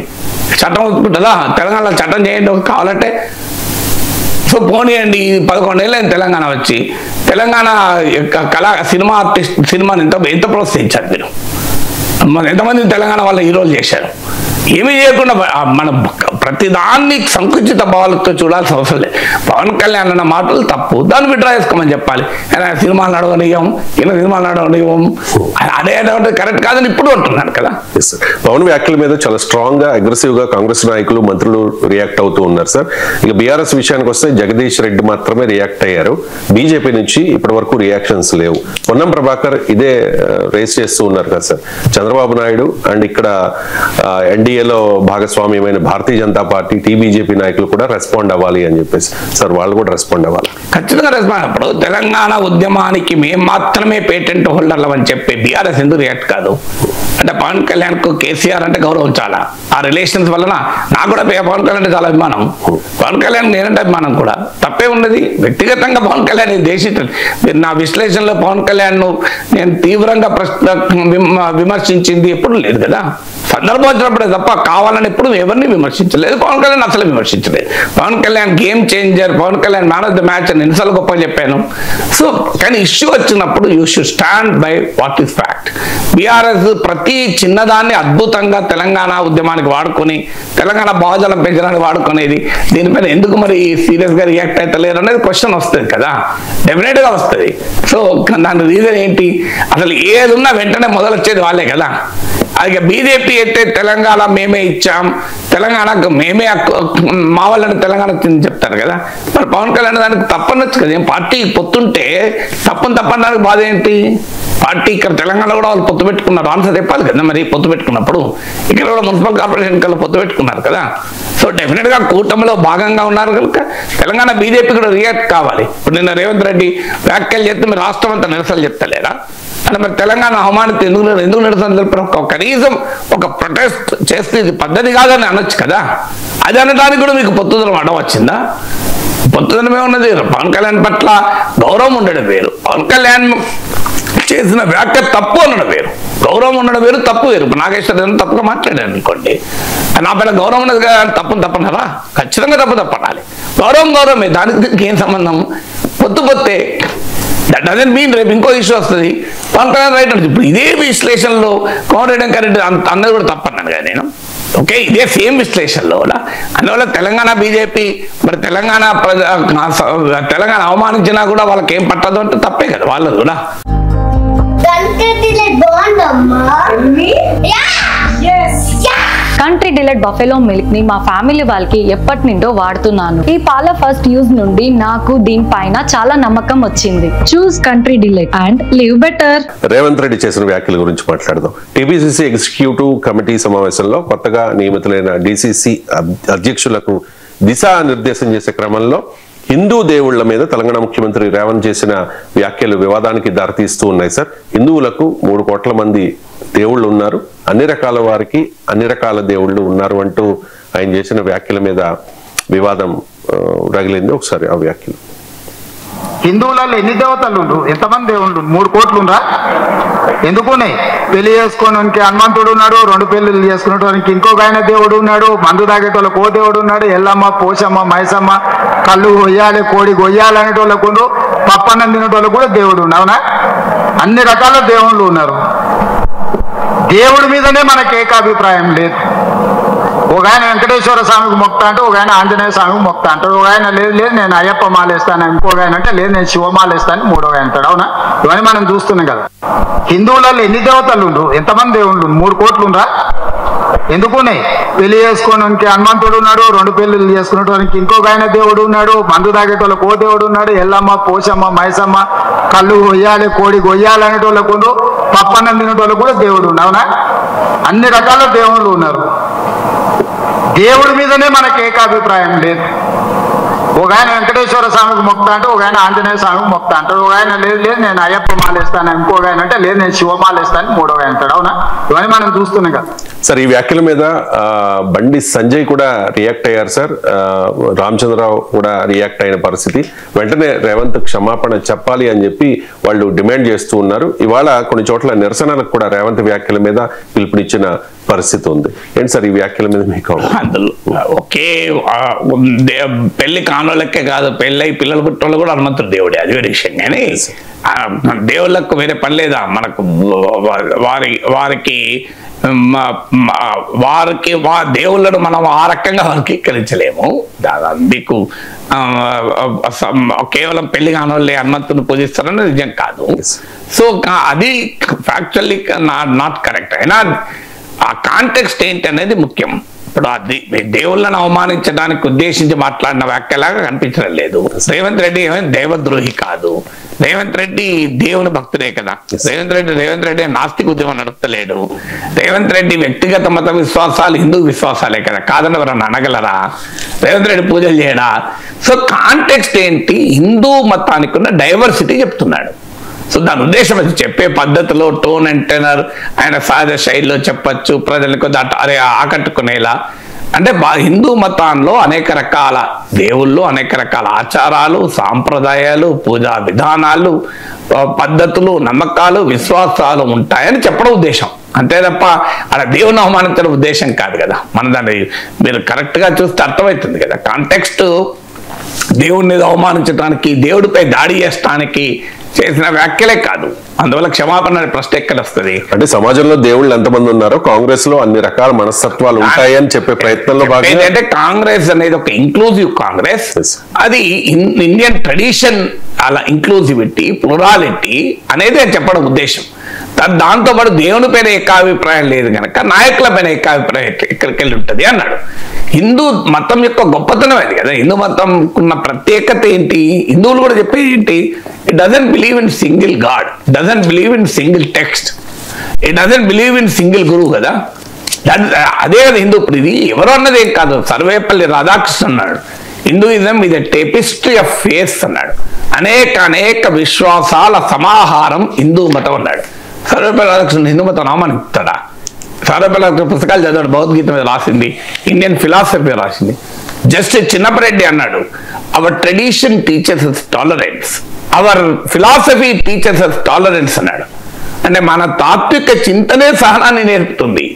చట్టం ఒప్పుకుంటుందా? తెలంగాణలో చట్టం చేయండి కావాలంటే. సో పోనీయండి, 11 ఏళ్ళైంది తెలంగాణ వచ్చి. తెలంగాణ సినిమా ఆర్టిస్ట్ సినిమాని ఎంత ప్రోత్సహించారు మీరు? ఎంతమంది తెలంగాణ వాళ్ళ హీరోలు చేశారు? ఏమీ చేయకుండా మన ప్రతిదాన్ని సంకుచిత భావాలతో చూడాల్సిన అవసరం లేదు. పవన్ కళ్యాణ్ అన్న మాటలు తప్పు, దాన్ని విడ్రా చేసుకోమని చెప్పాలి. సినిమాలు నడవనివ్వం, సినిమాలు నడవనివ్వం, అదే కరెక్ట్ కాదని ఇప్పుడు అంటున్నాను కదా. పవన్ వ్యాఖ్యల మీద చాలా స్ట్రాంగ్ గా అగ్రెసివ్ గా కాంగ్రెస్ నాయకులు మంత్రులు రియాక్ట్ అవుతూ ఉన్నారు సార్. ఇక బీఆర్ఎస్ విషయానికి వస్తే జగదీష్ రెడ్డి మాత్రమే రియాక్ట్ అయ్యారు. బీజేపీ నుంచి ఇప్పటి వరకు రియాక్షన్స్ లేవు. పొన్నం ప్రభాకర్ ఇదే రేస్ చేస్తూ ఉన్నారు కదా సార్. చంద్రబాబు నాయుడు అండ్ ఇక్కడ ఎన్డీఏలో భాగస్వామ్యమైన భారతీయ జనతా పార్టీ, టీబీజేపీ నాయకులు కూడా రెస్పాండ్ అవ్వాలి అని చెప్పేసి సార్, వాళ్ళు కూడా రెస్పాండ్ అవ్వాలి. ఖచ్చితంగా రెస్పాండ్. అప్పుడు తెలంగాణ ఉద్యమానికి మేము మాత్రమే పేటెంట్ హోల్డర్లు అని చెప్పి బీఆర్ఎస్ ఎందుకు రియాక్ట్ కాదు? అంటే పవన్ కళ్యాణ్ కు కేసీఆర్ అంటే గౌరవం చాలా. ఆ రిలేషన్స్ వలన నాకు కూడా పవన్ కళ్యాణ్ అంటే చాలా అభిమానం. పవన్ కళ్యాణ్ నేనంటే అభిమానం కూడా. తప్పే ఉన్నది. వ్యక్తిగతంగా పవన్ కళ్యాణ్ దేశిత మీరు నా విశ్లేషణలో పవన్ కళ్యాణ్ నేను తీవ్రంగా విమర్శించింది ఎప్పుడు లేదు కదా. సందర్భం వచ్చినప్పుడే తప్ప కావాలని ఎప్పుడు ఎవరిని విమర్శించలేదు. పవన్ కళ్యాణ్ అసలు విమర్శించలేదు. Pawan Kalyan game changer, Pawan Kalyan man of the match అని ఎన్నిసార్లు గొప్ప చెప్పాను. సో కానీ ఇష్యూ వచ్చినప్పుడు you should stand by what is fact. BRS ప్రతి చిన్నదాన్ని అద్భుతంగా తెలంగాణ ఉద్యమానికి వాడుకొని, తెలంగాణ భావజాలం పెంచడానికి వాడుకునేది. దీనిపైన ఎందుకు మరి సీరియస్ గా రియాక్ట్ అవుతలేరు అనేది క్వశ్చన్ వస్తుంది కదా, డెఫినెట్ గా వస్తుంది. సో దాని రీజన్ ఏంటి? అసలు ఏది ఉన్నా వెంటనే మొదలొచ్చేది వాళ్ళే కదా. అలాగే బీజేపీ అయితే తెలంగాణ మేమే ఇచ్చాం, తెలంగాణకు మేమే మా వాళ్ళని తెలంగాణ చెప్తారు కదా. మరి పవన్ కళ్యాణ్ దానికి తప్పనొచ్చు కదా. ఏం పార్టీ పొత్తుంటే తప్పనడానికి బాధ ఏంటి? పార్టీ ఇక్కడ తెలంగాణలో కూడా వాళ్ళు పొత్తు పెట్టుకున్నారు, ఆన్సర్ చెప్పాలి కదా. మరి పొత్తు పెట్టుకున్నప్పుడు ఇక్కడ కూడా మున్సిపల్ కార్పొరేషన్ కల్లా పొత్తు పెట్టుకున్నారు కదా. సో డెఫినెట్ గా కూటమిలో భాగంగా ఉన్నారు కనుక తెలంగాణ బీజేపీ కూడా రియాక్ట్ కావాలి. ఇప్పుడు నిన్న రేవంత్ రెడ్డి వ్యాఖ్యలు చేస్తే మీరు రాష్ట్రం అంతా నిరసనలు చెప్తలేరా? అంటే మరి తెలంగాణ అవమానిత ఎందుకు నిరసన తెలిపారు? కనీసం ఒక ప్రొటెస్ట్ చేస్తే ఇది పద్ధతి కాదని అనొచ్చు కదా. అది అనడానికి కూడా మీకు పొత్తుదలం అడవచ్చిందా? పొత్తుదలమే ఉన్నది. పవన్ కళ్యాణ్ పట్ల గౌరవం ఉండడం వేరు. పవన్ కళ్యాణ్ చేసిన వ్యాఖ్య తప్పు అనడం వేరు, గౌరవం ఉండడం వేరు, తప్పు వేరు. ఇప్పుడు నాగేశ్వరరావు తప్పుగా మాట్లాడాను అనుకోండి, నా పైన గౌరవం ఉన్నది కదా, తప్పన్నారా? ఖచ్చితంగా తప్పనాలి. గౌరవమే, దానికి ఏం సంబంధం? పొత్తే దట్ డజంట్ మీన్ రేపు ఇంకో ఇష్యూ వస్తుంది పవన్ కళ్యాణ్ రైట్ అంటే. ఇప్పుడు ఇదే విశ్లేషణలో కోమటిరెడ్డి వెంకటరెడ్డి అందరూ కూడా తప్పన్నాను కదా నేను. ఓకే, ఇదే సేమ్ విశ్లేషణలో కూడా. అందువల్ల తెలంగాణ బీజేపీ మరి తెలంగాణ అవమానించినా కూడా వాళ్ళకి ఏం పట్టదు అంటే తప్పే కదా వాళ్ళది కూడా. కంట్రీ డిలైట్ బఫెలో మిల్క్ ని మా ఫ్యామిలీ వాళ్ళకి ఎప్పటి నుండో వాడుతున్నాను. ఈ పాల ఫస్ట్ యూజ్ నుండి నాకు దీనిపైన చాలా నమ్మకం వచ్చింది. Choose Country Delight and live better. Revanth Reddy చేసిన వ్యాఖ్యల గురించి మాట్లాడదాం. టీపీసీసీ ఎగ్జిక్యూటివ్ కమిటీ సమావేశంలో కొత్తగా నియమితులైన డీసీసీ అధ్యక్షులకు దిశానిర్దేశం చేసే క్రమంలో హిందూ దేవుళ్ల మీద తెలంగాణ ముఖ్యమంత్రి రేవంత్ చేసిన వ్యాఖ్యలు వివాదానికి దారితీస్తూ ఉన్నాయి సార్. హిందువులకు 3 కోట్ల మంది దేవుళ్ళు ఉన్నారు, అన్ని రకాల వారికి అన్ని రకాల దేవుళ్ళు ఉన్నారు అంటూ ఆయన చేసిన వ్యాఖ్యల మీద వివాదం రగిలింది. ఒకసారి ఆ వ్యాఖ్యలు. హిందువులలో ఎన్ని దేవతలు ఉండు, ఎంతమంది దేవుళ్ళు? 3 కోట్లు ఉందా? ఎందుకున్నాయి? పెళ్లి చేసుకోవడానికి హనుమంతుడు ఉన్నాడు, 2 పెళ్లిళ్ళు చేసుకునేటానికి ఇంకొక ఆయన దేవుడు ఉన్నాడు, మందు తాగేటోళ్ళకి ఓ దేవుడు ఉన్నాడు, ఎల్లమ్మ, పోషమ్మ, మైసమ్మ, కళ్ళు గొయ్యాలి, కోడి గొయ్యాలి అనేటోళ్ళకు, పప్పన్నం తినేటోళ్ళకు కూడా దేవుడు ఉన్నాడు. అవునా? అన్ని రకాల దేవుళ్ళు ఉన్నారు. దేవుడి మీదనే మనకి ఏకాభిప్రాయం లేదు. ఒక ఆయన వెంకటేశ్వర స్వామికి మొక్తా అంటే, ఒక ఆయన ఆంజనేయ స్వామికి మొక్తా అంటాడు, ఒక ఆయన లేదు నేను అయ్యప్ప మాలేస్తాను, ఇంకొక ఆయన అంటే లేదు నేను శివమాలేస్తాను, 3వ ఆయన అంటాడు. అవునా? ఇవన్నీ మనం చూస్తున్నాం కదా. హిందువులలో ఎన్ని దేవతలు ఉండు, ఎంతమంది దేవుళ్ళు? 3 కోట్లు ఉందా? ఎందుకున్నాయి? పెళ్లి చేసుకోవడానికి హనుమంతుడు ఉన్నాడు, 2 పెళ్లిళ్ళు చేసుకునేటానికి ఇంకొక ఆయన దేవుడు ఉన్నాడు, మందు తాగేటోళ్ళకి ఓ దేవుడు ఉన్నాడు, ఎల్లమ్మ, పోషమ్మ, మైసమ్మ, కళ్ళు గొయ్యాలి, కోడి గొయ్యాలి అనేటోళ్ళకు, పప్పన్నం తినేటోళ్ళకు కూడా దేవుడు ఉన్నాడు. అవునా? అన్ని రకాల దేవుళ్ళు ఉన్నారు. దేవుడి మీదనే మనకి ఏకాభిప్రాయం లేదు. ఒక ఆయన వెంకటేశ్వర స్వామికి మొక్తా అంటే, ఒక ఆయన ఆంజనేయ స్వామికి మొక్తా అంటాడు, ఒక ఆయన లేదు నేను అయ్యప్ప మాలేస్తాను, ఇంకొక ఆయన అంటే లేదు నేను శివమాలేస్తాను, 3వ ఆయన అంటాడు. అవునా? ఇవన్నీ మనం చూస్తున్నాం కదా. సార్, ఈ వ్యాఖ్యల మీద బండి సంజయ్ కూడా రియాక్ట్ అయ్యారు సార్. రామచంద్రరావు కూడా రియాక్ట్ అయిన పరిస్థితి. వెంటనే రేవంత్ క్షమాపణ చెప్పాలి అని చెప్పి వాళ్ళు డిమాండ్ చేస్తూ ఉన్నారు. ఇవాళ కొన్ని చోట్ల నిరసనలకు కూడా రేవంత్ వ్యాఖ్యల మీద పిలుపునిచ్చిన పరిస్థితి ఉంది. ఏంటి సార్ ఈ వ్యాఖ్యల మీద మీకు? అందులో ఒకే పెళ్లి కానోళ్ళకే కాదు, పెళ్ళై పిల్లలు పుట్టోళ్ళు కూడా హనుమంతుడు దేవుడే, అది వేరే విషయం. కానీ దేవుళ్ళకు వేరే పని లేదా మనకు? వారికి దేవుళ్ళను మనం ఆ రకంగా వర్గీకరించలేము. మీకు కేవలం పెళ్లి కానోళ్ళే హనుమంతుని పూజిస్తారని నిజం కాదు. సో అది ఫ్యాక్చువల్లీ నాట్ కరెక్ట్. అయినా ఆ కాంటెక్స్ట్ ఏంటి అనేది ముఖ్యం. ఇప్పుడు అది దేవుళ్ళను అవమానించడానికి ఉద్దేశించి మాట్లాడిన వ్యాఖ్యలాగా కనిపించడం లేదు. రేవంత్ రెడ్డి ఏమైనా దేవద్రోహి కాదు. రేవంత్ రెడ్డి దేవుని భక్తుడే కదా. రేవంత్ రెడ్డి నాస్తిక ఉద్యమం నడుపుతలేడు. రేవంత్ రెడ్డి వ్యక్తిగత మత విశ్వాసాలు హిందూ విశ్వాసాలే కదా, కాదని ఎవరన్నా అనగలరా? రేవంత్ రెడ్డి పూజలు చేయడా? సో కాంటెక్స్ట్ ఏంటి? హిందూ మతానికి ఉన్న డైవర్సిటీ చెప్తున్నాడు. సో దాని ఉద్దేశం అది చెప్పే పద్ధతిలో టోన్ అండ్ టెనర్ ఆయన సహజ శైలిలో చెప్పచ్చు, ప్రజలకు అరే ఆకట్టుకునేలా. అంటే హిందూ మతాల్లో అనేక రకాల దేవుళ్ళు, అనేక రకాల ఆచారాలు, సాంప్రదాయాలు, పూజా విధానాలు, పద్ధతులు, నమ్మకాలు, విశ్వాసాలు ఉంటాయని చెప్పడం ఉద్దేశం. అంతే తప్ప అలా దేవుని అవమానించడం ఉద్దేశం కాదు కదా. మన దాన్ని మీరు కరెక్ట్గా చూస్తే అర్థమవుతుంది కదా. కాంటెక్స్ట్ దేవుడిని అవమానించడానికి, దేవుడిపై దాడి చేసడానికి చేసిన వ్యాఖ్యలే కాదు. అందువల్ల క్షమాపణ అనే ప్రశ్న ఎక్కడ వస్తుంది? అంటే సమాజంలో దేవుళ్ళు ఎంతమంది ఉన్నారో కాంగ్రెస్ లో అన్ని రకాల మనస్తత్వాలు ఉంటాయని చెప్పే ప్రయత్నంలో భాగంగా అంటే కాంగ్రెస్ అనేది ఒక ఇంక్లూజివ్ కాంగ్రెస్. అది ఇండియన్ ట్రెడిషన్, అలా ఇంక్లూజివిటీ, ప్లూరాలిటీ అనేది చెప్పడం ఉద్దేశం. దాంతో పాటు దేవుని పైన ఏకాభిప్రాయం లేదు కనుక నాయకుల పైన ఏకాభిప్రాయం ఎక్కడికి వెళ్ళి ఉంటుంది అన్నాడు. హిందూ మతం యొక్క గొప్పతనం అది కదా. హిందూ మతం ఉన్న ప్రత్యేకత ఏంటి? హిందువులు కూడా చెప్పేది ఏంటి? It doesn't believe in single God, doesn't believe in single text, it doesn't believe in single గురువు కదా. అదే కదా హిందూ. ఇప్పుడు ఇది ఎవరు అన్నది ఏం కాదు. సర్వేపల్లి రాధాకృష్ణ అన్నాడు, హిందూయిజం ఇది టెపిస్ట్రీ ఆఫ్ ఫేస్ అన్నాడు. అనేక విశ్వాసాల సమాహారం హిందూ మతం అన్నాడు. సర్వేపల్లి రాధాకృష్ణ హిందూ మతం అవమానిస్తాడా? సర్వేపల్లి పుస్తకాలు చదివాడు, భగవద్గీత మీద రాసింది, ఇండియన్ ఫిలాసఫీ రాసింది. జస్టిస్ చిన్నపరెడ్డి అన్నాడు, our tradition teachers tolerance, our philosophy teachers tolerance అన్నాడు. అంటే మన తాత్విక చింతనే సహనాన్ని నేర్పుతుంది.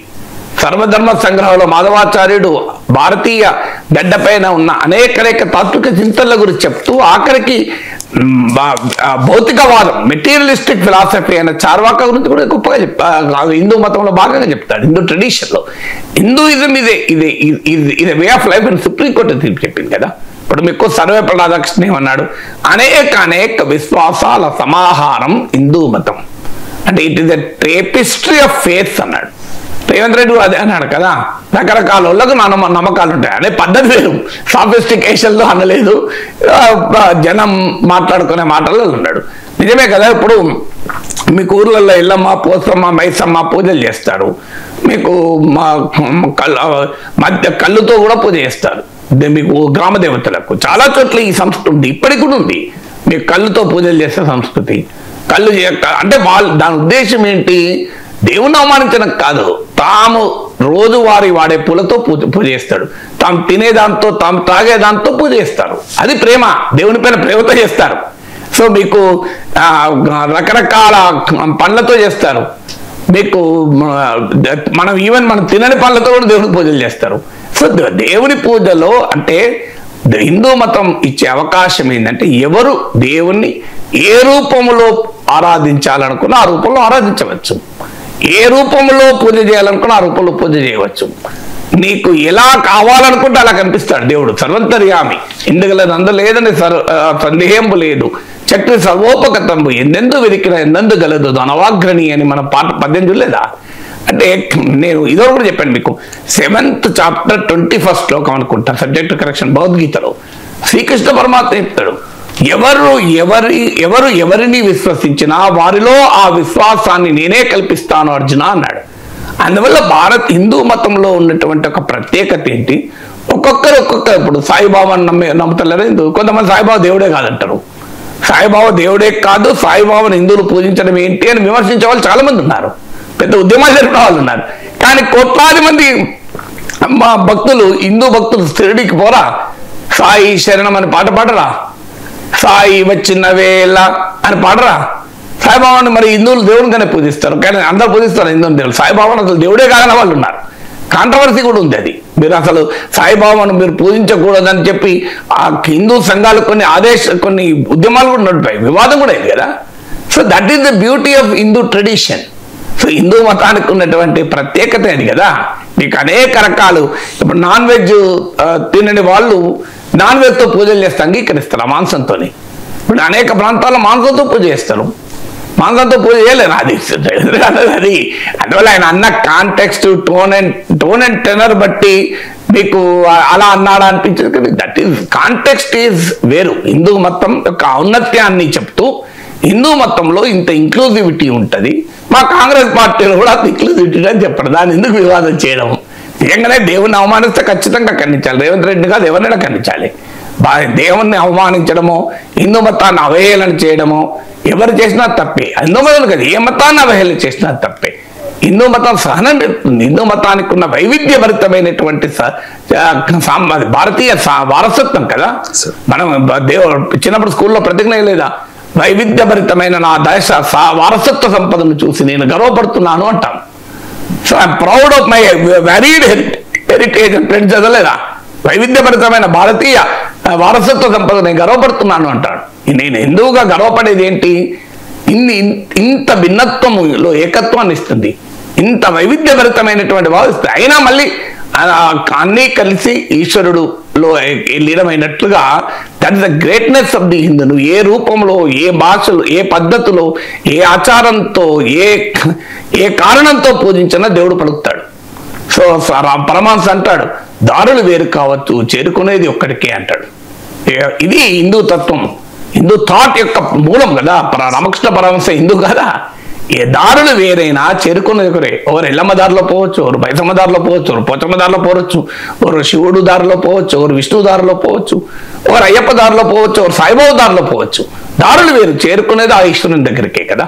సర్వధర్మ సంగ్రహంలో మాధవాచార్యుడు భారతీయ గడ్డపైన ఉన్న అనేక తాత్విక చింతనల గురించి చెప్తూ ఆఖరికి భౌతికవాదం మెటీరియలిస్టిక్ ఫిలాసఫీ అనే చార్వాక గురించి కూడా గొప్పగా హిందూ మతంలో భాగంగా చెప్తాడు. హిందూ ట్రెడిషన్లో హిందూయిజం ఇదే వే ఆఫ్ లైఫ్ అని సుప్రీంకోర్టు తీర్పు చెప్పింది కదా. ఇప్పుడు మీకు సర్వేపల్లి రాధాకృష్ణ ఏమన్నాడు, అనేక విశ్వాసాల సమాహారం హిందూ మతం, అంటే it is a tapestry of faiths అన్నాడు. రేవంత్ రెడ్డి అదే అన్నాడు కదా, రకరకాల వాళ్ళకు నమ్మకాలు ఉంటాయి అనే పద్ధతి వేరు, సాఫిస్టికేషన్లో అనలేదు, జనం మాట్లాడుకునే మాటల్లో ఉన్నాడు. నిజమే కదా. ఇప్పుడు మీకు ఊర్లలో ఇల్లమ్మ, పోసమ్మ, మైసమ్మ పూజలు చేస్తారు. మీకు కళ్ళుతో కూడా పూజ చేస్తారు మీకు గ్రామ దేవతలకు. చాలా చోట్ల ఈ సంస్కృతి ఉంది, ఇప్పటికి కూడా ఉంది. మీకు కళ్ళుతో పూజలు చేసే సంస్కృతి. కళ్ళు అంటే దాని ఉద్దేశం ఏంటి, దేవుని అవమానించడం కాదు, తాము రోజువారీ వాడే పూలతో పూజ చేస్తాడు, తాము తినేదాంతో తాము తాగేదాంతో పూజ చేస్తారు. అది ప్రేమ, దేవుని పైన ప్రేమతో చేస్తారు. సో మీకు రకరకాల పండ్లతో చేస్తారు. మీకు మనం తినని పండ్లతో కూడా దేవుని పూజలు చేస్తారు. సో దేవుని పూజలో అంటే హిందూ మతం ఇచ్చే అవకాశం ఏంటంటే ఎవరు దేవుణ్ణి ఏ రూపంలో ఆరాధించాలనుకున్నా ఆ రూపంలో ఆరాధించవచ్చు, ఏ రూపంలో పూజ చేయాలనుకున్నా ఆ రూపంలో పూజ చేయవచ్చు. నీకు ఎలా కావాలనుకుంటే అలా కనిపిస్తాడు దేవుడు, సర్వంతర్యామి. ఎందుకలేదు అందలేదని సందేహం లేదు, చక్రి సర్వోపగతంబు ఎందెందు వెతికిన ఎందెందు గలదు ధనవాగ్రణి అని మన పద్యం చూడలేదా? అంటే నేను ఇదో కూడా చెప్పాను మీకు, 7th చాప్టర్ 21st శ్లోకం అనుకుంటా, సబ్జెక్ట్ కరెక్షన్, భగవద్గీతలో శ్రీకృష్ణ పరమాత్మ చెప్తాడు, ఎవరు ఎవరిని విశ్వసించినా వారిలో ఆ విశ్వాసాన్ని నేనే కల్పిస్తాను అర్జున అన్నాడు. అందువల్ల హిందూ మతంలో ఉన్నటువంటి ఒక ప్రత్యేకత ఏంటి, ఒక్కొక్కరు ఇప్పుడు సాయిబాబాని నమ్ముతలేరు. కొంతమంది సాయిబాబా దేవుడే కాదంటారు. సాయిబాబా దేవుడే కాదు, సాయిబాబాను హిందువులు పూజించడం ఏంటి అని విమర్శించే వాళ్ళు చాలా మంది ఉన్నారు, పెద్ద ఉద్యమాలు జరిపిన వాళ్ళు ఉన్నారు. కానీ కోట్లాది మంది మా భక్తులు, హిందూ భక్తులు షిరిడీకి పోరా, సాయి శరణం అని పాట పాడరా, సాయి వచ్చిన వేళ అని పాడరా. సాయిబాబాని మరి హిందువులు దేవునిగానే పూజిస్తారు, కానీ అందరూ పూజిస్తారు హిందువుని దేవుడు. సాయిబాబాను అసలు దేవుడే కాదని వాళ్ళు ఉన్నారు. కాంట్రవర్సీ కూడా ఉంది అది. మీరు అసలు సాయిబాబాను మీరు పూజించకూడదని చెప్పి ఆ హిందూ సంఘాలు కొన్ని ఉద్యమాలు కూడా నడిపాయి, వివాదం కూడా అయింది కదా. So that is the beauty of Hindu tradition. So Hindu మతానికి ఉన్నటువంటి ప్రత్యేకత అది కదా. మీకు అనేక రకాలు, ఇప్పుడు నాన్ వెజ్ తినని వాళ్ళు నాన్ వెజ్తో పూజలు చేస్తే అంగీకరిస్తారు ఆ మాంసంతో. ఇప్పుడు అనేక ప్రాంతాల్లో మాంసంతో పూజ చేస్తారు, మాంసంతో పూజ చేయలేరు. అది అందువల్ల ఆయన అన్న కాంటెక్స్ట్, టోన్ అండ్ టెనర్ బట్టి మీకు అలా అన్నాడా అనిపించదు. దట్ ఈస్ కాంటెక్స్ట్ ఈజ్ వేరు. హిందూ మతం యొక్క ఔన్నత్యాన్ని చెప్తూ హిందూ మతంలో ఇంత ఇంక్లూజివిటీ ఉంటుంది, మా కాంగ్రెస్ పార్టీలో కూడా అంత ఇంక్లూజివిటీ అని చెప్పడం, దాన్ని ఎందుకు వివాదం చేయడం. నిజంగానే దేవుణ్ణి అవమానిస్తే ఖచ్చితంగా ఖండించాలి. రేవంత్ రెడ్డి కాదు ఎవరినైనా ఖండించాలి. దేవుణ్ణి అవమానించడమో హిందూ మతాన్ని అవహేళన చేయడమో ఎవరు చేసినా తప్పే. హిందూ మతం కాదు, ఏ మతాన్ని అవహేళన చేసినా తప్పే. హిందూ మతం సహనం పెడుతుంది. హిందూ మతానికి ఉన్న వైవిధ్యభరితమైనటువంటి భారతీయ వారసత్వం కదా. మనం చిన్నప్పుడు స్కూల్లో ప్రతిజ్ఞ లేదా, వైవిధ్యభరితమైన నా దేశ వారసత్వ సంపదను చూసి నేను గర్వపడుతున్నాను అంటాం. So I'm proud of my varied heritage and friends చదవలేదా, వైవిధ్యభరితమైన భారతీయ వారసత్వ సంపద నేను గర్వపడుతున్నాను అంటాడు. నేను ఎందుకుగా గర్వపడేది ఏంటి, ఇంత భిన్నత్వములో ఏకత్వాన్ని ఇస్తుంది, ఇంత వైవిధ్యభరితమైనటువంటి భావిస్తుంది. అయినా మళ్ళీ అన్నీ కలిసి ఈశ్వరుడులో లీనమైనట్లుగా that is the greatness of the Hindu. నువ్వు ఏ రూపంలో, ఏ భాషలో, ఏ పద్ధతిలో, ఏ ఆచారంతో, ఏ కారణంతో పూజించినా దేవుడు పలుకుతాడు. సో పరమాంస అంటాడు, దారులు వేరు కావచ్చు, చేరుకునేది ఒక్కడికే అంటాడు. ఇది హిందూ తత్వం, హిందూ థాట్ యొక్క మూలం కదా. రామకృష్ణ పరమహంస హిందూ కదా. ఏ దారులు వేరైనా చేరుకునేది ఒకరే. ఒకరు ఎల్లమ్మ దారిలో పోవచ్చు, ఒకరు బైసమ్మ దారిలో పోవచ్చు, ఒకరు పోచమ్మ దారిలో పోవచ్చు, ఒకరు శివుడు దారిలో పోవచ్చు, ఒకరు విష్ణువు దారిలో పోవచ్చు, ఒకరు అయ్యప్ప దారిలో పోవచ్చు, ఒకరు సాయిబాబా దారిలో పోవచ్చు. దారులు వేరు, చేరుకునేది ఆ ఈశ్వరుని దగ్గరికే కదా.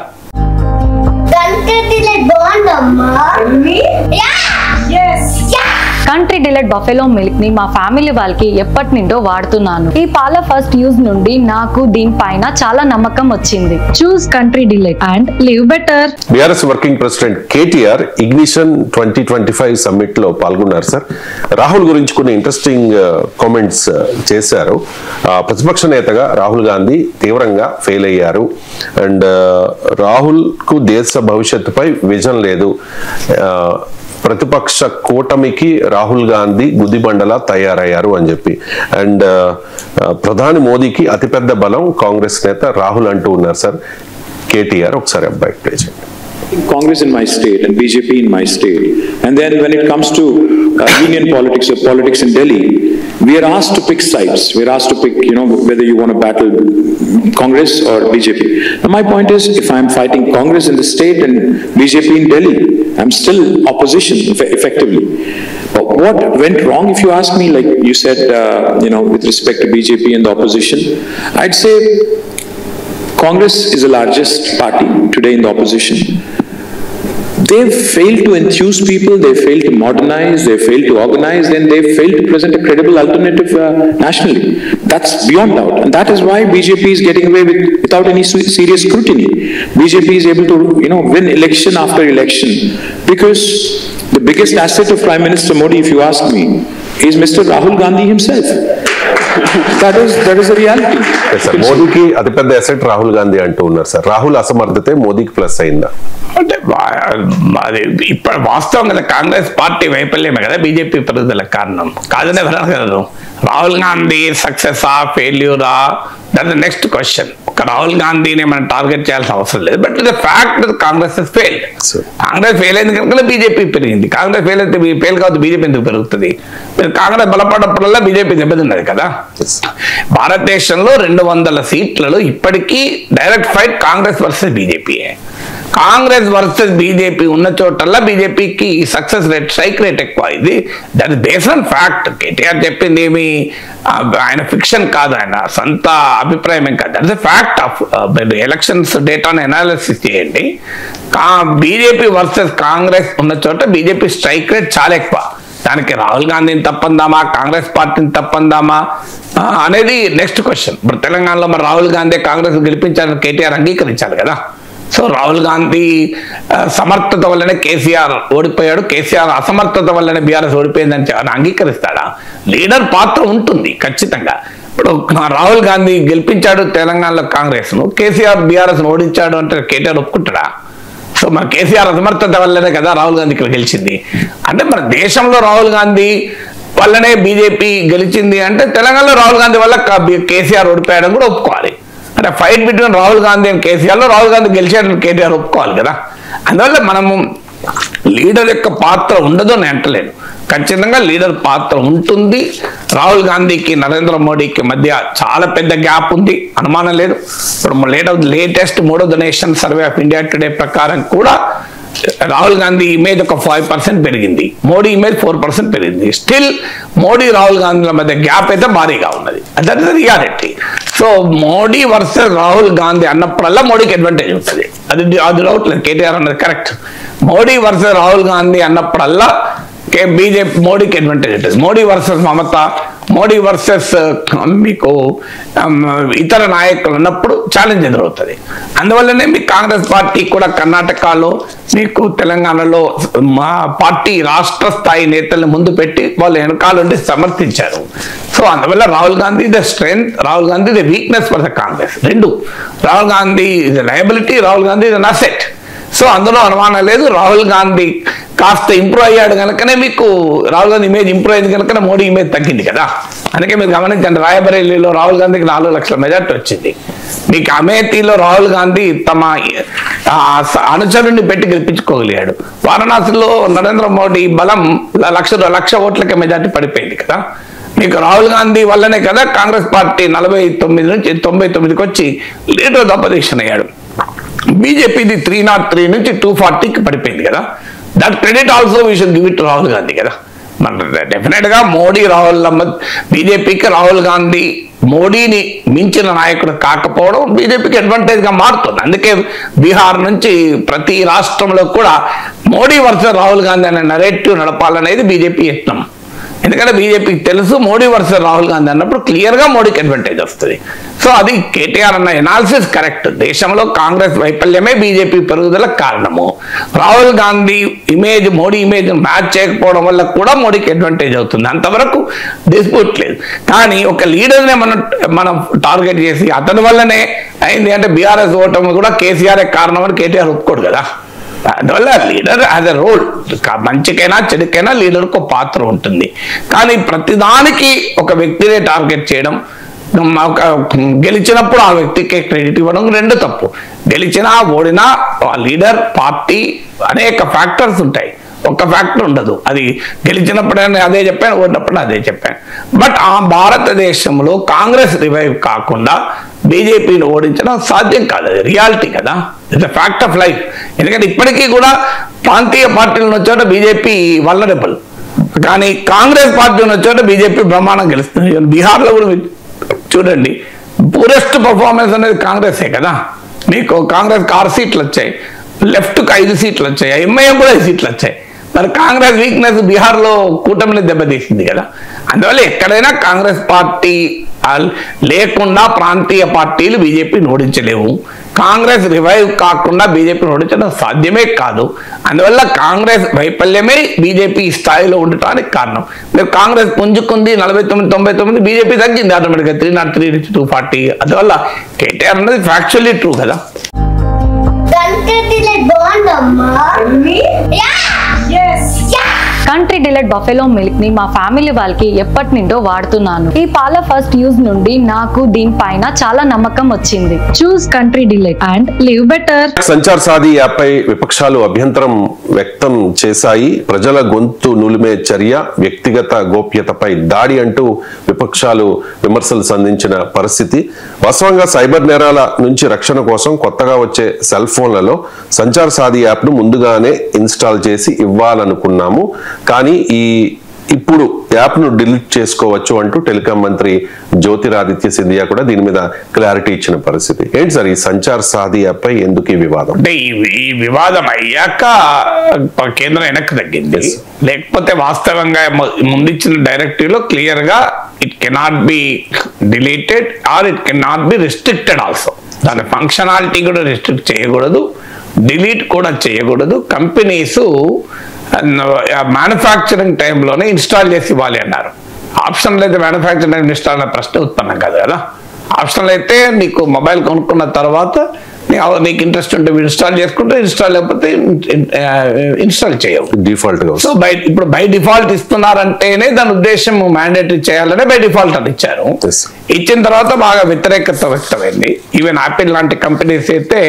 కంట్రీ డిలైట్ బఫెలో మిల్క్ ని మా ఫ్యామిలీ వాళ్ళకి ఎప్పటి నుండో వాడుతున్నాను. ఈ పాల ఫస్ట్ యూజ్ నుండి నాకు దీనిపైన చాలా నమ్మకం వచ్చింది. Choose Country Delight and live better. BRS working president KTR ignition 2025 summit లో పాల్గొన్నారు సార్. రాహుల్ గురించి కొన్ని ఇంట్రెస్టింగ్ కామెంట్స్ చేశారు. ప్రతిపక్ష నేతగా రాహుల్ గాంధీ తీవ్రంగా ఫెయిల్ అయ్యారు అండ్ రాహుల్ కు దేశ భవిష్యత్తుపై విజన్ లేదు. ప్రతిపక్ష కూటమికి రాహుల్ గాంధీ గుదిబండలా తయారయ్యారు అని చెప్పి అండ్ ప్రధాని మోదీకి అతిపెద్ద బలం కాంగ్రెస్ నేత రాహుల్ అంటూ ఉన్నారు సార్. కేటీఆర్ ఒకసారి అబ్బాయి ప్లే చేయండి. Congress in my state and BJP in my state, and then when it comes to union politics or politics in Delhi, we are asked to pick sides. We are asked to pick, whether you want to battle Congress or BJP. Now my point is, if I am fighting Congress in the state and BJP in Delhi, I am still opposition effectively. But what went wrong, if you ask me, like you said, with respect to BJP and the opposition, I'd say Congress is the largest party today in the opposition. They've failed to enthuse people, they've failed to modernize, they've failed to organize, and they've failed to present a credible alternative nationally. That's beyond doubt. And that is why BJP is getting away without any serious scrutiny. BJP is able to, win election after election because the biggest asset of Prime Minister Modi, if you ask me, is Mr. Rahul Gandhi himself. That is the reality. మోదీకి అతిపెద్ద asset Rahul Gandhi అంటూ ఉన్నారు sir. Rahul అసమర్థతే మోదీకి plus అయిందా అంటే అది ఇప్పుడు వాస్తవం కదా, కాంగ్రెస్ పార్టీ వైఫల్యమే కదా బీజేపీ పెరుగుదలకు కారణం కాదనే కదా. రాహుల్ గాంధీ సక్సెసా ఫెయిల్యూరా దట్ నెక్స్ట్ క్వశ్చన్. ఒక రాహుల్ గాంధీని మనం టార్గెట్ చేయాల్సిన అవసరం లేదు. But the fact Congress failed. Congress fail అయింది కనుక బీజేపీ పెరిగింది. కాంగ్రెస్ ఫెయిల్ అయితే ఫెయిల్ కావద్దు బీజేపీ ఎందుకు పెరుగుతుంది? కాంగ్రెస్ బలపడప్పుడల్లా బీజేపీ దెబ్బతిన్నది కదా. భారతదేశంలో 200 సీట్లలో ఇప్పటికీ డైరెక్ట్ ఫైట్ కాంగ్రెస్ వర్సెస్ బీజేపీయే. కాంగ్రెస్ వర్సెస్ బీజేపీ ఉన్న చోటల్లా బీజేపీకి సక్సెస్ రేట్ స్ట్రైక్ రేట్ ఎక్కువ. ఇది that is based on fact. KTR చెప్పింది ఏమి ఆయన ఫిక్షన్ కాదు, ఆయన సొంత అభిప్రాయం ఏం కాదు. That is fact of elections డేటాను అనాలిసిస్ చేయండి. బీజేపీ వర్సెస్ కాంగ్రెస్ ఉన్న చోట బీజేపీ స్ట్రైక్ రేట్ చాలా ఎక్కువ. దానికి రాహుల్ గాంధీని తప్పందామా కాంగ్రెస్ పార్టీని తప్పందామా అనేది నెక్స్ట్ క్వశ్చన్. ఇప్పుడు తెలంగాణలో మరి రాహుల్ గాంధీ కాంగ్రెస్ గెలిపించాలని కేటీఆర్ అంగీకరించాలి కదా. సో రాహుల్ గాంధీ సమర్థత వల్లనే కేసీఆర్ ఓడిపోయాడు, కేసీఆర్ అసమర్థత వల్లనే బీఆర్ఎస్ ఓడిపోయిందని అంగీకరిస్తాడా? లీడర్ పాత్ర ఉంటుంది ఖచ్చితంగా. ఇప్పుడు రాహుల్ గాంధీ గెలిపించాడు తెలంగాణలో కాంగ్రెస్ను, కేసీఆర్ బీఆర్ఎస్ను ఓడించాడు అంటే కేటీఆర్ ఒప్పుకుంటాడా? సో మన కేసీఆర్ అసమర్థత వల్లనే కదా రాహుల్ గాంధీ ఇక్కడ గెలిచింది. అంటే మన దేశంలో రాహుల్ గాంధీ వల్లనే బీజేపీ గెలిచింది అంటే తెలంగాణలో రాహుల్ గాంధీ వల్ల కేసీఆర్ ఓడిపోయాడని కూడా ఒప్పుకోవాలి. అంటే fight between Rahul Gandhi and కేసీఆర్లో రాహుల్ గాంధీ గెలిచాడని కేటీఆర్ ఒప్పుకోవాలి కదా. అందువల్ల మనము లీడర్ యొక్క పాత్ర ఉండదు అని అంటలేను. ఖచ్చితంగా లీడర్ పాత్ర ఉంటుంది. రాహుల్ గాంధీకి నరేంద్ర మోడీకి మధ్య చాలా పెద్ద గ్యాప్ ఉంది, అనుమానం లేదు. ఇప్పుడు లేటెస్ట్ 3వ nation survey of India today ప్రకారం కూడా రాహుల్ గాంధీ ఇమేజ్ ఒక 5% పెరిగింది, మోడీ ఇమేజ్ 4% పెరిగింది. స్టిల్ మోడీ రాహుల్ గాంధీల మధ్య గ్యాప్ అయితే భారీగా ఉన్నది. That is reality. So Modi versus Rahul Gandhi అన్నప్పుడల్లా మోడీకి అడ్వాంటేజ్ ఉంటుంది. అది డౌట్ లేదు, కేటీఆర్ అన్నది కరెక్ట్. మోడీ వర్సెస్ రాహుల్ గాంధీ అన్నప్పుడల్లా బీజేపీ మోడీకి అడ్వాంటేజ్ ఉంటుంది. మోడీ వర్సెస్ మమతా, మోడీ వర్సెస్ మీకు ఇతర నాయకులు ఉన్నప్పుడు ఛాలెంజ్ ఎదురవుతుంది. అందువల్లనే మీకు కాంగ్రెస్ పార్టీ కూడా కర్ణాటకలో మీకు తెలంగాణలో మా పార్టీ రాష్ట్ర స్థాయి నేతల్ని ముందు పెట్టి వాళ్ళు వెనకాలండి సమర్థించారు. సో అందువల్ల Rahul Gandhi the strength, Rahul Gandhi the weakness for the Congress. రెండు, Rahul Gandhi is liability, Rahul Gandhi is an asset. So అందులో అనుమానం లేదు. రాహుల్ గాంధీ కాస్త ఇంప్రూవ్ అయ్యాడు కనుకనే మీకు రాహుల్ గాంధీ ఇమేజ్ ఇంప్రూవ్ అయింది కనుకనే మోడీ ఇమేజ్ తగ్గింది కదా. అందుకే మీరు గమనించండి, రాయబరేలీలో రాహుల్ గాంధీకి 4 లక్షల మెజార్టీ వచ్చింది. మీకు అమేథీలో రాహుల్ గాంధీ తమ అనుచరుడిని పెట్టి గెలిపించుకోగలిగాడు. వారణాసిలో నరేంద్ర మోడీ బలం లక్ష ఓట్లకే మెజార్టీ పడిపోయింది కదా. మీకు రాహుల్ గాంధీ వల్లనే కదా కాంగ్రెస్ పార్టీ 49 నుంచి 99కి వచ్చి లీడర్ ఆఫ్ అపోజిషన్ అయ్యాడు. బీజేపీది 303 నుంచి 240కి పడిపోయింది కదా. That credit also we should give it Rahul Gandhi కదా. మన డెఫినెట్ గా మోడీ రాహుల్ బీజేపీకి రాహుల్ గాంధీ మోడీని మించిన నాయకుడు కాకపోవడం బీజేపీకి అడ్వాంటేజ్ గా మారుతుంది. అందుకే బీహార్ నుంచి ప్రతి రాష్ట్రంలో కూడా మోడీ వర్సెస్ రాహుల్ గాంధీ అనే నరేటివ్ నడపాలనేది బీజేపీ యత్నం. ఎందుకంటే బీజేపీకి తెలుసు మోడీ వర్సెస్ రాహుల్ గాంధీ అన్నప్పుడు క్లియర్గా మోడీకి అడ్వాంటేజ్ వస్తుంది. సో అది కేటీఆర్ అన్న ఎనాలిసిస్ కరెక్ట్. దేశంలో కాంగ్రెస్ వైఫల్యమే బీజేపీ పెరుగుదలకు కారణము. Rahul Gandhi image Modi image match చేయకపోవడం వల్ల కూడా మోడీకి అడ్వాంటేజ్ అవుతుంది. అంతవరకు డిస్ప్యూట్ లేదు. కానీ ఒక లీడర్నే మనం టార్గెట్ చేసి అతని వల్లనే అయింది అంటే బీఆర్ఎస్ ఓటమి కూడా కేసీఆర్ కారణం అని కేటీఆర్ ఒప్పుకోడు కదా. అందువల్ల లీడర్ యాజ్ ఎ రోల్, మంచికైనా చెడుకైనా లీడర్కు ఒక పాత్ర ఉంటుంది. కానీ ప్రతిదానికి ఒక వ్యక్తినే టార్గెట్ చేయడం, గెలిచినప్పుడు ఆ వ్యక్తికి క్రెడిట్ ఇవ్వడం రెండు తప్పు. గెలిచినా ఓడినా ఆ లీడర్ పార్టీ అనేక ఫ్యాక్టర్స్ ఉంటాయి, ఒక్క ఫ్యాక్టర్ ఉండదు. అది గెలిచినప్పుడైనా అదే చెప్పాను, ఓడినప్పుడు అదే చెప్పాను. బట్ ఆ భారతదేశంలో కాంగ్రెస్ రివైవ్ కాకుండా బీజేపీని ఓడించడం సాధ్యం కాదు. అది రియాలిటీ కదా, it's a fact of life. ఎందుకంటే ఇప్పటికీ కూడా ప్రాంతీయ పార్టీలను వచ్చాక బీజేపీ వల్నరబుల్, కానీ కాంగ్రెస్ పార్టీ ఉన్న చోట బీజేపీ బ్రహ్మాండం గెలుస్తుంది. బీహార్లో కూడా చూడండి, పూరెస్ట్ పర్ఫార్మెన్స్ అనేది కాంగ్రెసే కదా. మీకు కాంగ్రెస్కి 6 సీట్లు వచ్చాయి, లెఫ్ట్కి 5 సీట్లు వచ్చాయి, ఎంఐఎం కూడా 5 సీట్లు వచ్చాయి. మరి కాంగ్రెస్ వీక్నెస్ బీహార్లో కూటమిని దెబ్బతీసింది కదా. అందువల్ల ఎక్కడైనా కాంగ్రెస్ పార్టీ లేకుండా ప్రాంతీయ పార్టీలు బీజేపీని ఓడించలేవు. కాంగ్రెస్ రివైవ్ కాకుండా బీజేపీని ఓడించడం సాధ్యమే కాదు. అందువల్ల కాంగ్రెస్ వైఫల్యమే బీజేపీ స్థాయిలో ఉండటానికి కారణం. మీరు కాంగ్రెస్ పుంజుకుంది 49-99, బీజేపీ తగ్గింది ఆటోమేటిక్గా 303 నుంచి 240. అందువల్ల కేటీఆర్ అనేది ఫ్యాక్చువల్లీ ట్రూ కదా. కంట్రీ డిలైట్ బఫెలో మిల్క్ ని మా ఫ్యామిలీ వాళ్ళకి ఎప్పటి నుండో వాడుతున్నాను. ఈ పాల ఫస్ట్ యూజ్ నుండి నాకు దీనిపైన చాలా నమ్మకం వచ్చింది. Choose Country Delight and live better. Sanchar Saathi app పై విపక్షాలు అభ్యంతరం వ్యక్తం చేశాయి. ప్రజల గొంతు నులిమే చర్య, వ్యక్తిగత గోప్యతపై దాడి అంటూ విపక్షాలు విమర్శలు సంధించిన పరిస్థితి. వాస్తవంగా సైబర్ నేరాల నుంచి రక్షణ కోసం కొత్తగా వచ్చే సెల్ ఫోన్లలో సంచార్ సాధి యాప్ ను ముందుగానే ఇన్స్టాల్ చేసి ఇవ్వాలనుకున్నాము. కానీ ఇప్పుడు యాప్ ను డిలీట్ చేసుకోవచ్చు అంటూ టెలికాం మంత్రి జ్యోతిరాదిత్య సింధియా కూడా దీని మీద క్లారిటీ ఇచ్చిన పరిస్థితి. ఏంటి సార్ ఈ సంచార్ సాధి యాప్ పై ఎందుకు ఈ వివాదం? అంటే ఈ వివాదం అయ్యాక కేంద్రం వెనక్కి తగ్గింది. లేకపోతే వాస్తవంగా ముందిచ్చిన డైరెక్టివ్ లో క్లియర్ గా it cannot be deleted or it cannot be restricted also. దాని ఫంక్షనాలిటీ కూడా రిస్ట్రిక్ట్ చేయకూడదు, డిలీట్ కూడా చేయకూడదు. కంపెనీస్ మ్యానుఫ్యాక్చరింగ్ టైంలోనే ఇన్స్టాల్ చేసి ఇవ్వాలి అన్నారు. ఆప్షన్లు అయితే మ్యానుఫ్యాక్చరింగ్ ఇన్స్టాల్ అనే ప్రశ్న ఉత్పన్నం కాదు కదా. ఆప్షన్లు అయితే నీకు మొబైల్ కొనుక్కున్న తర్వాత నీకు ఇంట్రెస్ట్ ఉంటే ఇన్స్టాల్ చేసుకుంటే ఇన్స్టాల్, లేకపోతే ఇన్స్టాల్ చేయవు డిఫాల్ట్ గా. సో ఇప్పుడు బై డిఫాల్ట్ ఇస్తున్నారంటేనే దాని ఉద్దేశం మ్యాండేటరీ చేయాలనే బై డిఫాల్ట్ అని ఇచ్చారు. ఇచ్చిన తర్వాత బాగా వ్యతిరేకత వ్యక్తమైంది. ఈవెన్ యాపిల్ లాంటి కంపెనీస్ అయితే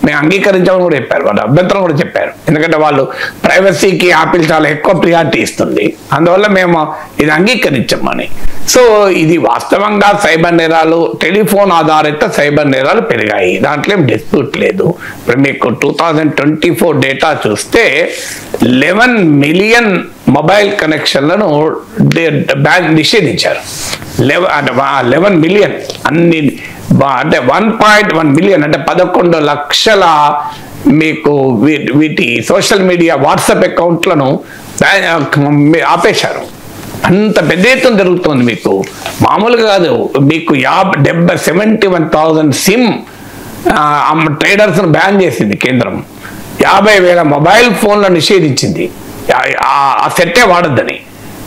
మేము అంగీకరించామని కూడా చెప్పారు, వాళ్ళు అభ్యంతరం కూడా చెప్పారు. ఎందుకంటే వాళ్ళు ప్రైవసీకి యాపిల్ చాలా ఎక్కువ ప్రియారిటీ ఇస్తుంది, అందువల్ల మేము ఇది అంగీకరించామని. సో ఇది వాస్తవంగా సైబర్ నేరాలు, టెలిఫోన్ ఆధారిత సైబర్ నేరాలు పెరిగాయి, దాంట్లో ఏం డిస్ప్యూట్ లేదు. ఇప్పుడు మీకు 2024 డేటా చూస్తే 11 మిలియన్ మొబైల్ కనెక్షన్లను బ్యాంక్ నిషేధించారు. 11 మిలియన్ అన్ని అంటే 1.1 మిలియన్ అంటే 11 లక్షల మీకు వీటి సోషల్ మీడియా వాట్సాప్ అకౌంట్లను ఆపేశారు. అంత పెద్ద ఎత్తున జరుగుతుంది. మీకు మామూలుగా కాదు, మీకు 71,000 సిమ్ ట్రేడర్స్ బ్యాన్ చేసింది కేంద్రం. 50,000 మొబైల్ ఫోన్లను నిషేధించింది, ఆ సెట్టే వాడద్దని.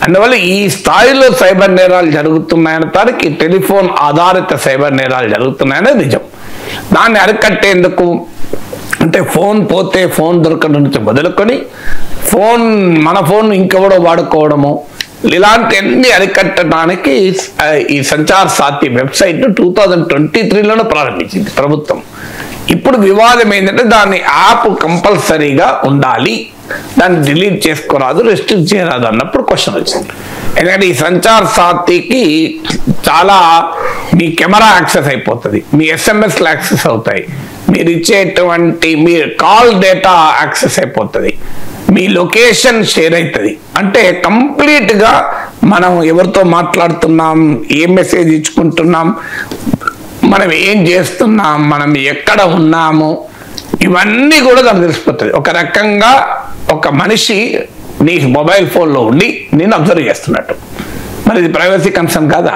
అందువల్ల ఈ స్థాయిలో సైబర్ నేరాలు జరుగుతున్నాయనటానికి టెలిఫోన్ ఆధారిత సైబర్ నేరాలు జరుగుతున్నాయనే నిజం. దాన్ని అరికట్టేందుకు అంటే ఫోన్ పోతే ఫోన్ దొరకడం నుంచి మొదలుకొని మన ఫోన్ ఇంకెవడో వాడుకోవడము, ఇలాంటివన్నీ అరికట్టడానికి ఈ సంచార్ సాథి వెబ్సైట్ 2023లోనే ప్రారంభించింది ప్రభుత్వం. ఇప్పుడు వివాదం ఏంటంటే దాని యాప్ కంపల్సరీగా ఉండాలి, దాన్ని డిలీట్ చేసుకోరాదు, రెస్ట్రిక్ట్ చేయరాదు అన్నప్పుడు క్వశ్చన్ వచ్చింది. ఎందుకంటే ఈ సంచార్ సాథికి చాలా మీ కెమెరా యాక్సెస్ అయిపోతుంది, మీ ఎస్ఎంఎస్లు యాక్సెస్ అవుతాయి, మీరు ఇచ్చేటువంటి మీ కాల్ డేటా యాక్సెస్ అయిపోతుంది, మీ లొకేషన్ షేర్ అవుతుంది. అంటే కంప్లీట్గా మనం ఎవరితో మాట్లాడుతున్నాం, ఏ మెసేజ్ ఇచ్చుకుంటున్నాం, మనం ఏం చేస్తున్నాం, మనం ఎక్కడ ఉన్నాము, ఇవన్నీ కూడా దానికి తెలిసిపోతుంది. ఒక రకంగా ఒక మనిషి నీ మొబైల్ ఫోన్లో ఉండి నేను అబ్జర్వ్ చేస్తున్నట్టు. మరి ఇది ప్రైవసీ కన్సర్న్ కాదా?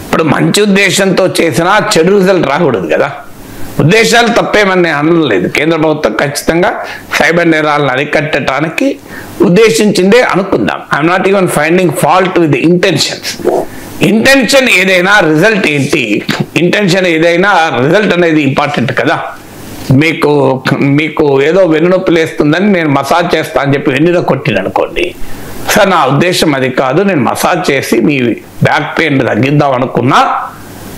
ఇప్పుడు మంచి ఉద్దేశంతో చేసినా చెడు రిజల్ట్ రాకూడదు కదా. ఉద్దేశాలు తప్పేమని నేను అనలేదు. కేంద్ర ప్రభుత్వం ఖచ్చితంగా సైబర్ నేరాలను అరికట్టడానికి ఉద్దేశించిందే అనుకుందాం. I'm not even finding fault with intentions. Intention ఏదైనా రిజల్ట్ ఏంటి? ఇంటెన్షన్ ఏదైనా రిజల్ట్ అనేది ఇంపార్టెంట్ కదా. మీకు ఏదో వెన్నునొప్పి లేస్తుందని నేను మసాజ్ చేస్తా అని చెప్పి వెన్నులో కొట్టిన అనుకోండి, సార్ నా ఉద్దేశం అది కాదు, నేను మసాజ్ చేసి మీ బ్యాక్ పెయిన్ తగ్గిద్దాం అనుకున్నా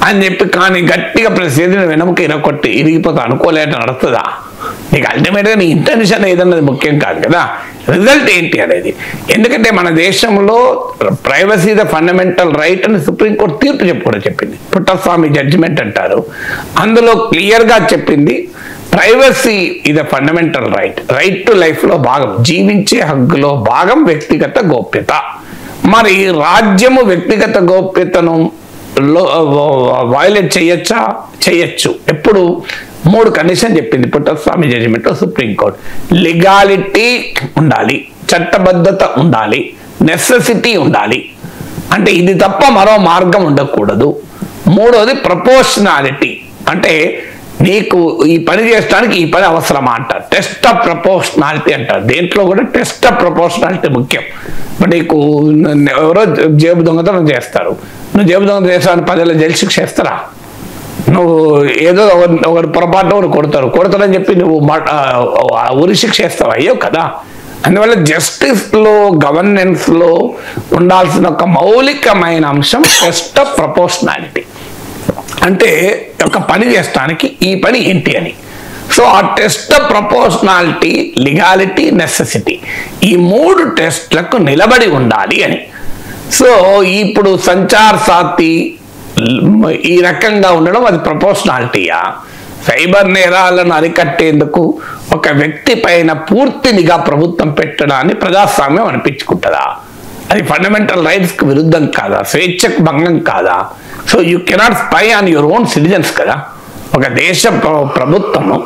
అని చెప్పి, కానీ గట్టిగా ప్రెస్ చేసి వెనక ఇరగొట్టి ఇరిగిపోతా అనుకోలేట నడుస్తుందా? నీకు అల్టిమేట్గా నీ ఇంటెన్షన్ ఏదన్నది ముఖ్యం కాదు కదా, రిజల్ట్ ఏంటి అనేది. ఎందుకంటే మన దేశంలో ప్రైవసీ ద ఫండమెంటల్ రైట్ అని సుప్రీంకోర్టు తీర్పు కూడా చెప్పింది. పుట్టస్వామి జడ్జిమెంట్ అంటారు, అందులో క్లియర్గా చెప్పింది ప్రైవసీ ఇది ఫండమెంటల్ రైట్. రైట్ టు లైఫ్లో భాగం, జీవించే హక్కులో భాగం వ్యక్తిగత గోప్యత. మరి రాజ్యము వ్యక్తిగత గోప్యతను వయలేట్ చేయొచ్చా? చేయొచ్చు. ఎప్పుడు? 3 కండిషన్ చెప్పింది పుట్టస్వామి జడ్జిమెంట్లో సుప్రీంకోర్టు. లీగాలిటీ ఉండాలి, చట్టబద్ధత ఉండాలి, నెసెసిటీ ఉండాలి. అంటే ఇది తప్ప మరో మార్గం ఉండకూడదు. 3వది ప్రపోర్షనాలిటీ, అంటే నీకు ఈ పని చేయడానికి ఈ పని అవసరమా అంటారు. టెస్ట్ ఆఫ్ ప్రపోర్షనాలిటీ అంటారు. దేంట్లో కూడా టెస్ట్ ఆఫ్ ప్రపోర్షనాలిటీ ముఖ్యం. నీకు ఎవరో జేబు దొంగతనం చేస్తారు, నువ్వు జేబు దొంగతనం చేస్తావని 10 ఏళ్ళ జైలు శిక్ష వేస్తారా? నువ్వు ఏదో ఒకటి పొరపాటు కొడతారని చెప్పి నువ్వు ఉరి శిక్ష వేస్తావు? అయ్యో కదా. అందువల్ల జస్టిస్లో గవర్నెన్స్లో ఉండాల్సిన ఒక మౌలికమైన అంశం టెస్ట్ ఆఫ్ ప్రపోర్షనాలిటీ. అంటే ఒక పని చేస్తానికి ఈ పని ఏంటి అని. సో ఆ test of proportionality, legality, necessity, ఈ 3 టెస్ట్లకు నిలబడి ఉండాలి అని. సో ఇప్పుడు సంచార్ సాతి ఈ రకంగా ఉండడం అది ప్రపోర్షనాలిటీయా? సైబర్ నేరాలను అరికట్టేందుకు ఒక వ్యక్తి పైన పూర్తి నిఘా ప్రభుత్వం పెట్టడాన్ని ప్రజాస్వామ్యం అనిపించుకుంటుందా? అది ఫండమెంటల్ రైట్స్కి విరుద్ధం కాదా? స్వేచ్ఛకు భంగం కాదా? So you cannot spy on your own citizens కదా. ఒక దేశ ప్రభుత్వము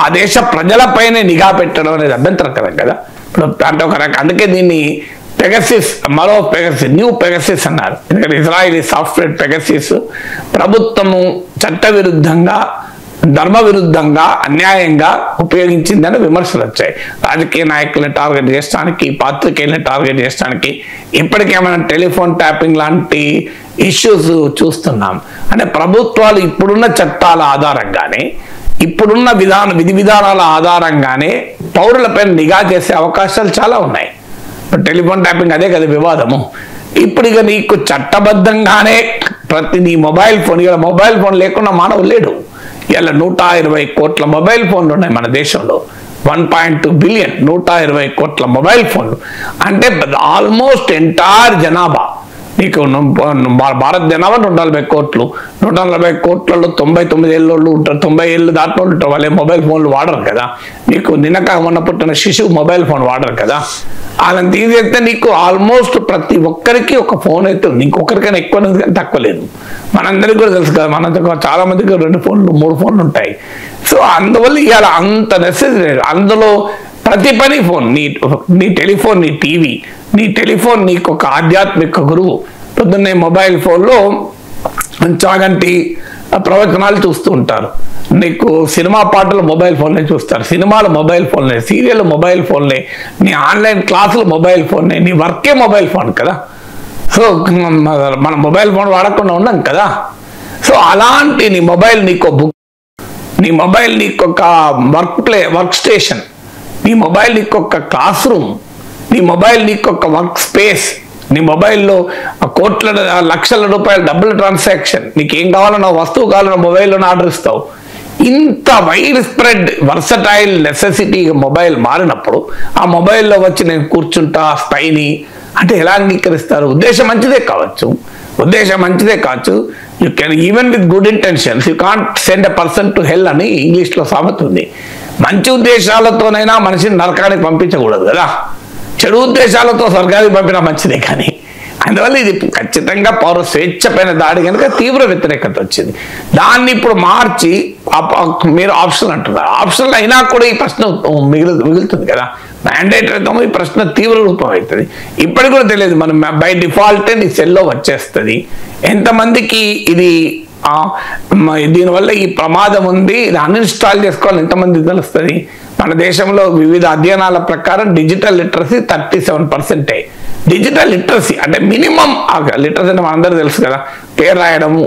ఆ దేశ ప్రజలపైనే నిఘా పెట్టడం అనేది అభ్యంతరకరం కదా. ఇప్పుడు అంటే ఒక రకం, అందుకే దీన్ని పెగసిస్, మరో పెగసిస్, న్యూ పెగసిస్ అన్నారు. ఎందుకంటే ఇజ్రాయిలీ సాఫ్ట్వేర్ పెగసిస్ ప్రభుత్వము చట్టవిరుద్ధంగా, ధర్మ విరుద్ధంగా, అన్యాయంగా ఉపయోగించిందని విమర్శలు వచ్చాయి. రాజకీయ నాయకులను టార్గెట్ చేయడానికి, పాత్రికేయులను టార్గెట్ చేయడానికి, ఇప్పటికేమైనా టెలిఫోన్ ట్యాపింగ్ లాంటి ఇష్యూస్ చూస్తున్నాం. అంటే ప్రభుత్వాలు ఇప్పుడున్న చట్టాల ఆధారంగానే, ఇప్పుడున్న విధి విధానాల ఆధారంగానే పౌరులపైన నిఘా చేసే అవకాశాలు చాలా ఉన్నాయి. టెలిఫోన్ ట్యాపింగ్ అదే కదా వివాదము. ఇప్పుడు ఇక నీకు చట్టబద్ధంగానే నీ మొబైల్ ఫోన్ లేకుండా మానవులు లేడు. ఇలా 120 కోట్ల మొబైల్ ఫోన్లు ఉన్నాయి మన దేశంలో. 1.2 బిలియన్, 120 కోట్ల మొబైల్ ఫోన్లు అంటే ఆల్మోస్ట్ ఎంటైర్ జనాభా. నీకు భారత జనాభా 140 కోట్లు. 140 కోట్లలో 99 ఏళ్ళు ఉంటారు, 90 ఏళ్ళు దాటిన వాళ్ళు ఉంటారు. వాళ్ళే మొబైల్ ఫోన్లు వాడరు కదా. నీకు నిన్నక మొన్న పుట్టిన శిశువు మొబైల్ ఫోన్ వాడరు కదా. వాళ్ళని తీసేస్తే నీకు ఆల్మోస్ట్ ప్రతి ఒక్కరికి ఒక ఫోన్ అయితే ఉంది. ఇంకొకరికైనా ఎక్కువ కానీ తక్కువ లేదు. మనందరికీ కూడా తెలుసు కదా, మన చాలా మందికి 2 ఫోన్లు 3 ఫోన్లు ఉంటాయి. సో అందువల్ల ఇవాళ అంత నెసెసరీ. అందులో ప్రతి పని ఫోన్, నీ టెలిఫోన్, నీ టీవీ, నీ టెలిఫోన్ నీకు ఒక ఆధ్యాత్మిక గురువు. పొద్దున్నే మొబైల్ ఫోన్లో చాగంటి ప్రవచనాలు చూస్తూ ఉంటారు. నీకు సినిమా పాటలు మొబైల్ ఫోన్లే చూస్తారు, సినిమాలు మొబైల్ ఫోన్లే, సీరియల్ మొబైల్ ఫోన్లే, నీ ఆన్లైన్ క్లాసులు మొబైల్ ఫోన్లే, నీ వర్కే మొబైల్ ఫోన్ కదా. సో మన మొబైల్ ఫోన్ వాడకుండా ఉన్నాం కదా. సో అలాంటి నీ మొబైల్ నీకు బుక్, నీ మొబైల్ నీకు ఒక వర్క్ స్టేషన్, నీ మొబైల్ నీకు ఒక క్లాస్ రూమ్, నీ మొబైల్ నీకు ఒక వర్క్ స్పేస్, నీ మొబైల్లో కోట్ల లక్షల రూపాయల డబ్బుల ట్రాన్సాక్షన్, నీకు ఏం కావాలన్నా వస్తువు కావాలన్నా మొబైల్లోనే ఆర్డర్ ఇస్తావు. ఇంత wide spread versatile necessity mobile మారినప్పుడు ఆ మొబైల్లో వచ్చి నేను కూర్చుంటా స్పైని అంటే ఎలా అంగీకరిస్తారు? ఉద్దేశం మంచిదే కావచ్చు, you can even with good intentions you can't send a person to hell అని ఇంగ్లీష్లో సామెత ఉంది. మంచి ఉద్దేశాలతోనైనా మనిషిని నరకానికి పంపించకూడదు కదా. చెడు ఉద్దేశాలతో స్వర్గానికి పంపినా మంచిదే. కానీ అందువల్ల ఇది ఖచ్చితంగా పౌర స్వేచ్ఛ పైన దాడి కనుక తీవ్ర వ్యతిరేకత వచ్చింది. దాన్ని ఇప్పుడు మార్చి మీరు ఆప్షనల్ అంటున్నారు. ఆప్షనల్ అయినా కూడా ఈ ప్రశ్న మిగులుతుంది కదా. మ్యాండేట్ అయితే ఈ ప్రశ్న తీవ్ర రూపం అవుతుంది. ఇప్పటికి కూడా తెలియదు, మనం బై డిఫాల్ట్ నీ సెల్లో వచ్చేస్తుంది. ఎంతమందికి ఇది దీనివల్ల ఈ ప్రమాదం ఉంది, ఇది అన్ఇన్స్టాల్ చేసుకోవాలి ఎంతమంది తెలుస్తుంది? మన దేశంలో వివిధ అధ్యయనాల ప్రకారం డిజిటల్ లిటరసీ 37%. డిజిటల్ లిటరసీ అంటే మినిమం లిటరసీ అంటే మనందరూ తెలుసు కదా, పేరు రాయడము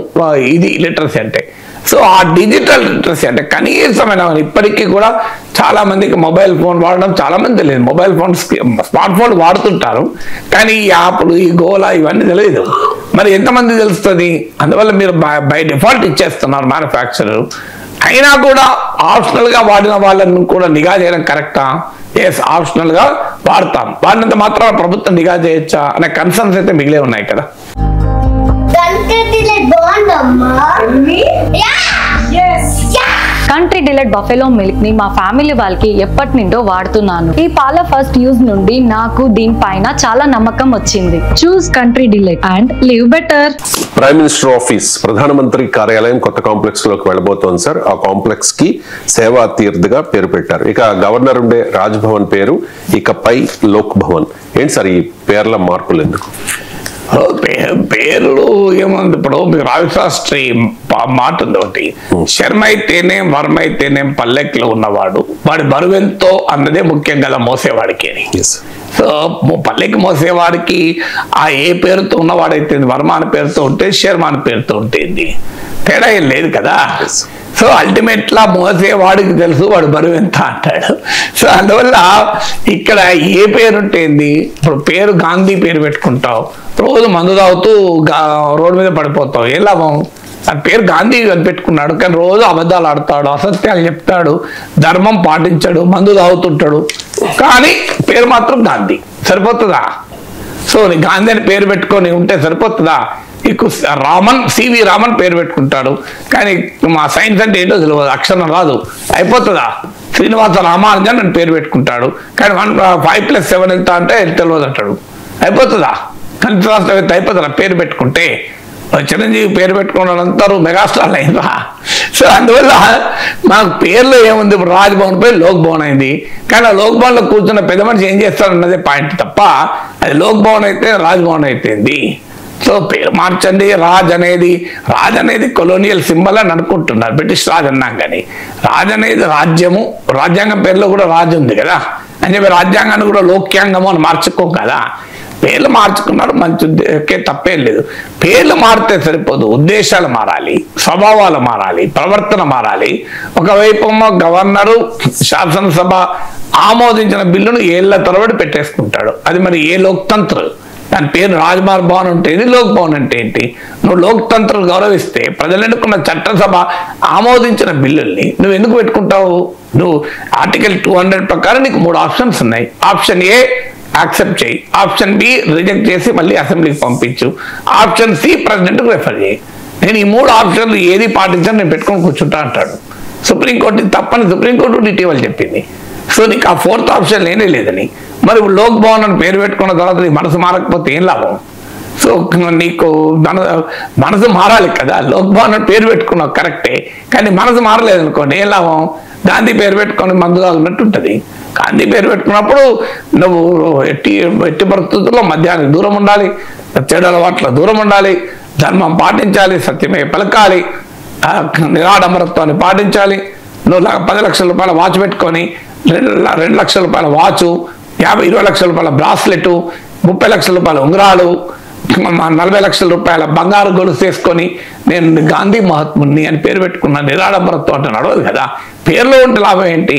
ఇది లిటరసీ అంటే. సో ఆ డిజిటల్ లిటరసీ అంటే కనీసమైన ఇప్పటికీ కూడా చాలా మందికి మొబైల్ ఫోన్ వాడడం చాలా మంది తెలియదు. మొబైల్ ఫోన్ స్మార్ట్ ఫోన్ వాడుతుంటారు కానీ ఈ యాప్లు ఈ గోలా ఇవన్నీ తెలియదు. మరి ఎంతమంది తెలుస్తుంది? అందువల్ల మీరు బై డిఫాల్ట్ ఇచ్చేస్తున్నారు మ్యానుఫ్యాక్చరర్. అయినా కూడా ఆప్షనల్గా వాడిన వాళ్ళని కూడా నిఘా చేయడం కరెక్టా? ఎస్, ఆప్షనల్గా వాడతాం, వాడినంత మాత్రం ప్రభుత్వం నిఘా చేయొచ్చా అనే కన్సర్న్స్ అయితే మిగిలే ఉన్నాయి కదా. కంట్రీ డిలైట్ బఫెలో మిల్క్ ని మా ఫ్యామిలీ వాళ్ళకి ఎప్పటి నుండో వాడుతున్నాను. ఈ పాల ఫస్ట్ యూజ్ నుండి నాకు దీనిపైన చాలా నమ్మకం వచ్చింది. Choose Country Delight and live better. Prime minister office ప్రధానమంత్రి కార్యాలయం కొత్త కాంప్లెక్స్ లోకి వెళ్ళబోతోంది సార్. ఆ కాంప్లెక్స్ కి సేవా తీర్థ్ గా పేరు పెట్టారు. ఇక గవర్నర్ ఉండే రాజ్ భవన్ పేరు ఇకపై లోక్ భవన్. ఏంటి సార్ ఈ పేర్ల మార్పులు ఎందుకు? పేర్లు ఏముంది, ఇప్పుడు మీకు రావిశాస్త్రి మాట ఉంది ఒకటి, శర్మ అయితేనేం వర్మ అయితేనేం పల్లెక్లో ఉన్నవాడు వాడి బరువెంతో అన్నదే ముఖ్యం కదా మోసేవాడికి అని. సో పల్లెకి మోసేవాడికి ఆ ఏ పేరుతో ఉన్నవాడైతే వర్మ అని పేరుతో ఉంటే శర్మ అని పేరుతో ఉంటుంది, తేడా ఏం లేదు కదా. సో అల్టిమేట్లా మోసేవాడికి తెలుసు వాడు బరువు ఎంత అంటాడు. సో అందువల్ల ఇక్కడ ఏ పేరు ఉంటేంది, ఇప్పుడు పేరు గాంధీ పేరు పెట్టుకుంటావు, రోజు మందు తాగుతూ రోడ్డు మీద పడిపోతావు, ఏం లాభం? ఆ పేరు గాంధీ అని పెట్టుకున్నాడు కానీ రోజు అబద్ధాలు ఆడతాడు, అసత్యాలు చెప్తాడు, ధర్మం పాటించాడు, మందు తాగుతుంటాడు, కానీ పేరు మాత్రం గాంధీ. సరిపోతుందా? సో నీ గాంధీ అని పేరు పెట్టుకొని ఉంటే సరిపోతుందా? నీకు రామన్ సివి రామన్ పేరు పెట్టుకుంటాడు కానీ మా సైన్స్ అంటే ఏంటో తెలియదు, అక్షరం రాదు, అయిపోతుందా? శ్రీనివాస రామానుజన్ అని పేరు పెట్టుకుంటాడు కానీ 5+7 ఎంత అంటే తెలియదు అంటాడు, అయిపోతుందా? కనిష్ట అయిపోతుందా పేరు పెట్టుకుంటే? చిరంజీవి పేరు పెట్టుకున్న అంటారు మెగాస్టార్ అయిందా? సో అందువల్ల మాకు పేర్లో ఏముంది, ఇప్పుడు రాజ్ భవన్ పేరు లోక్ భవన్ అయింది కానీ ఆ లోక్ భవన్లో కూర్చున్న పెద్ద మనిషి ఏం చేస్తాడన్నదే పాయింట్ తప్ప అది లోక్ భవన్ అయితే రాజ్ భవన్ అయిపోయింది. సో పేరు మార్చండి. రాజ్ అనేది కొలోనియల్ సింబల్ అని అనుకుంటున్నారు, బ్రిటిష్ రాజ్ అన్నాం కానీ రాజ్ అనేది రాజ్యము, రాజ్యాంగం పేరులో కూడా రాజు ఉంది కదా అని చెప్పి రాజ్యాంగాన్ని కూడా లోక్యాంగము అని మార్చుకోం కదా. పేర్లు మార్చుకున్నారు, మంచి తప్పేం లేదు. పేర్లు మారితే సరిపోదు, ఉద్దేశాలు మారాలి, స్వభావాలు మారాలి, ప్రవర్తన మారాలి. ఒకవైపు గవర్నరు శాసనసభ ఆమోదించిన బిల్లును ఏళ్ల తరబడి పెట్టేసుకుంటాడు, అది మరి ఏ లోక్తంత్ర? దాని పేరు రాజ్మార్ భవన్ అంటే ఇది, లోక్ భవన్ అంటే ఏంటి? నువ్వు లోక్తంత్రం గౌరవిస్తే ప్రజలు ఎన్నుకున్న చట్టసభ ఆమోదించిన బిల్లుల్ని నువ్వు ఎందుకు పెట్టుకుంటావు? నువ్వు ఆర్టికల్ 200 ప్రకారం నీకు 3 ఆప్షన్స్ ఉన్నాయి. ఆప్షన్ ఏ యాక్సెప్ట్ చేయి, ఆప్షన్ బి రిజెక్ట్ చేసి మళ్ళీ అసెంబ్లీకి పంపించు, ఆప్షన్ సి ప్రెసిడెంట్కి రెఫర్ చేయి. నేను ఈ 3 ఆప్షన్లు ఏది పాటించాను నేను పెట్టుకొని కూర్చుంటా అంటాడు. సుప్రీంకోర్టు తప్పని సుప్రీంకోర్టు ఇటీవల చెప్పింది. సో నీకు ఆ 4th ఆప్షన్ లేనే లేదని. మరి లోక్ భవన్ అని పేరు పెట్టుకున్న తర్వాత నీ మనసు మారకపోతే ఏం లాభం? సో నీకు మనసు మారాలి కదా. లోక్ భవన్ అని పేరు పెట్టుకున్నావు కరెక్టే కానీ మనసు మారలేదు అనుకోండి, ఏం లాభం? గాంధీ పేరు పెట్టుకొని మందు తాగినట్టు ఉంటుంది. గాంధీ పేరు పెట్టుకున్నప్పుడు నువ్వు ఎట్టి పరిస్థితుల్లో మద్యానికి దూరం ఉండాలి, చెడు అలవాట్ల దూరం ఉండాలి, ధర్మం పాటించాలి, సత్యమే పలకాలి, నిరాడంబరత్వాన్ని పాటించాలి. నువ్వు 10 లక్షల రూపాయల వాచ్ పెట్టుకొని 2 లక్షల రూపాయల వాచు, 20 లక్షల రూపాయల బ్రాస్లెట్, 30 లక్షల రూపాయల ఉంగరాలు, 40 లక్షల రూపాయల బంగారు గొలుసు వేసుకొని నేను గాంధీ మహాత్ముని అని పేరు పెట్టుకున్నా, నిరాడంబరత్వం అంటే నడవదు కదా. పేర్లో ఉంటే లాభం ఏంటి?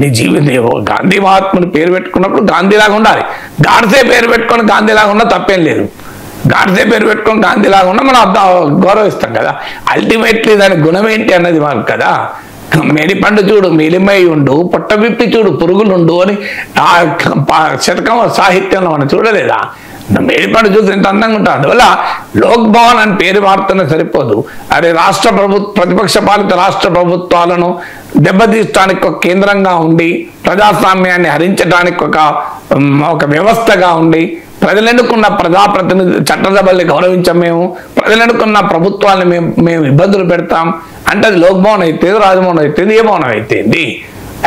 నీ జీవితం గాంధీ మహాత్ముని పేరు పెట్టుకున్నప్పుడు గాంధీలాగా ఉండాలి. గాడ్సే పేరు పెట్టుకొని గాంధీలాగా ఉన్నా తప్పేం లేదు. గాడ్సే పేరు పెట్టుకొని గాంధీలాగా ఉన్నా మనం గౌరవిస్తాం కదా. అల్టిమేట్లీ దాని గుణం ఏంటి అన్నది మాకు కదా. మేడిపండు చూడు మేలిమై ఉండు, పొట్ట విప్పి చూడు పురుగులుండు అని ఆ శతకం సాహిత్యంలో మనం చూడలేదా? మేడిపండు చూసి ఎంత అందంగా ఉంటుంది. అందువల్ల లోక్ భవన్ అని పేరు మారుతున్నా సరిపోదు. అదే ప్రతిపక్ష పాలిత రాష్ట్ర ప్రభుత్వాలను దెబ్బతీయడానికి ఒక కేంద్రంగా ఉండి, ప్రజాస్వామ్యాన్ని హరించడానికి ఒక వ్యవస్థగా ఉండి, ప్రజలు ఎన్నుకున్న ప్రజాప్రతినిధి చట్టసభల్ని గౌరవించాం మేము, ప్రజలు ఎన్నుకున్న ప్రభుత్వాన్ని మేము ఇబ్బందులు పెడతాం అంటే అది లోక్ భవన్ అయితే, రాజ్భవన్ అయితే, ఏ భవనం అయితేంది?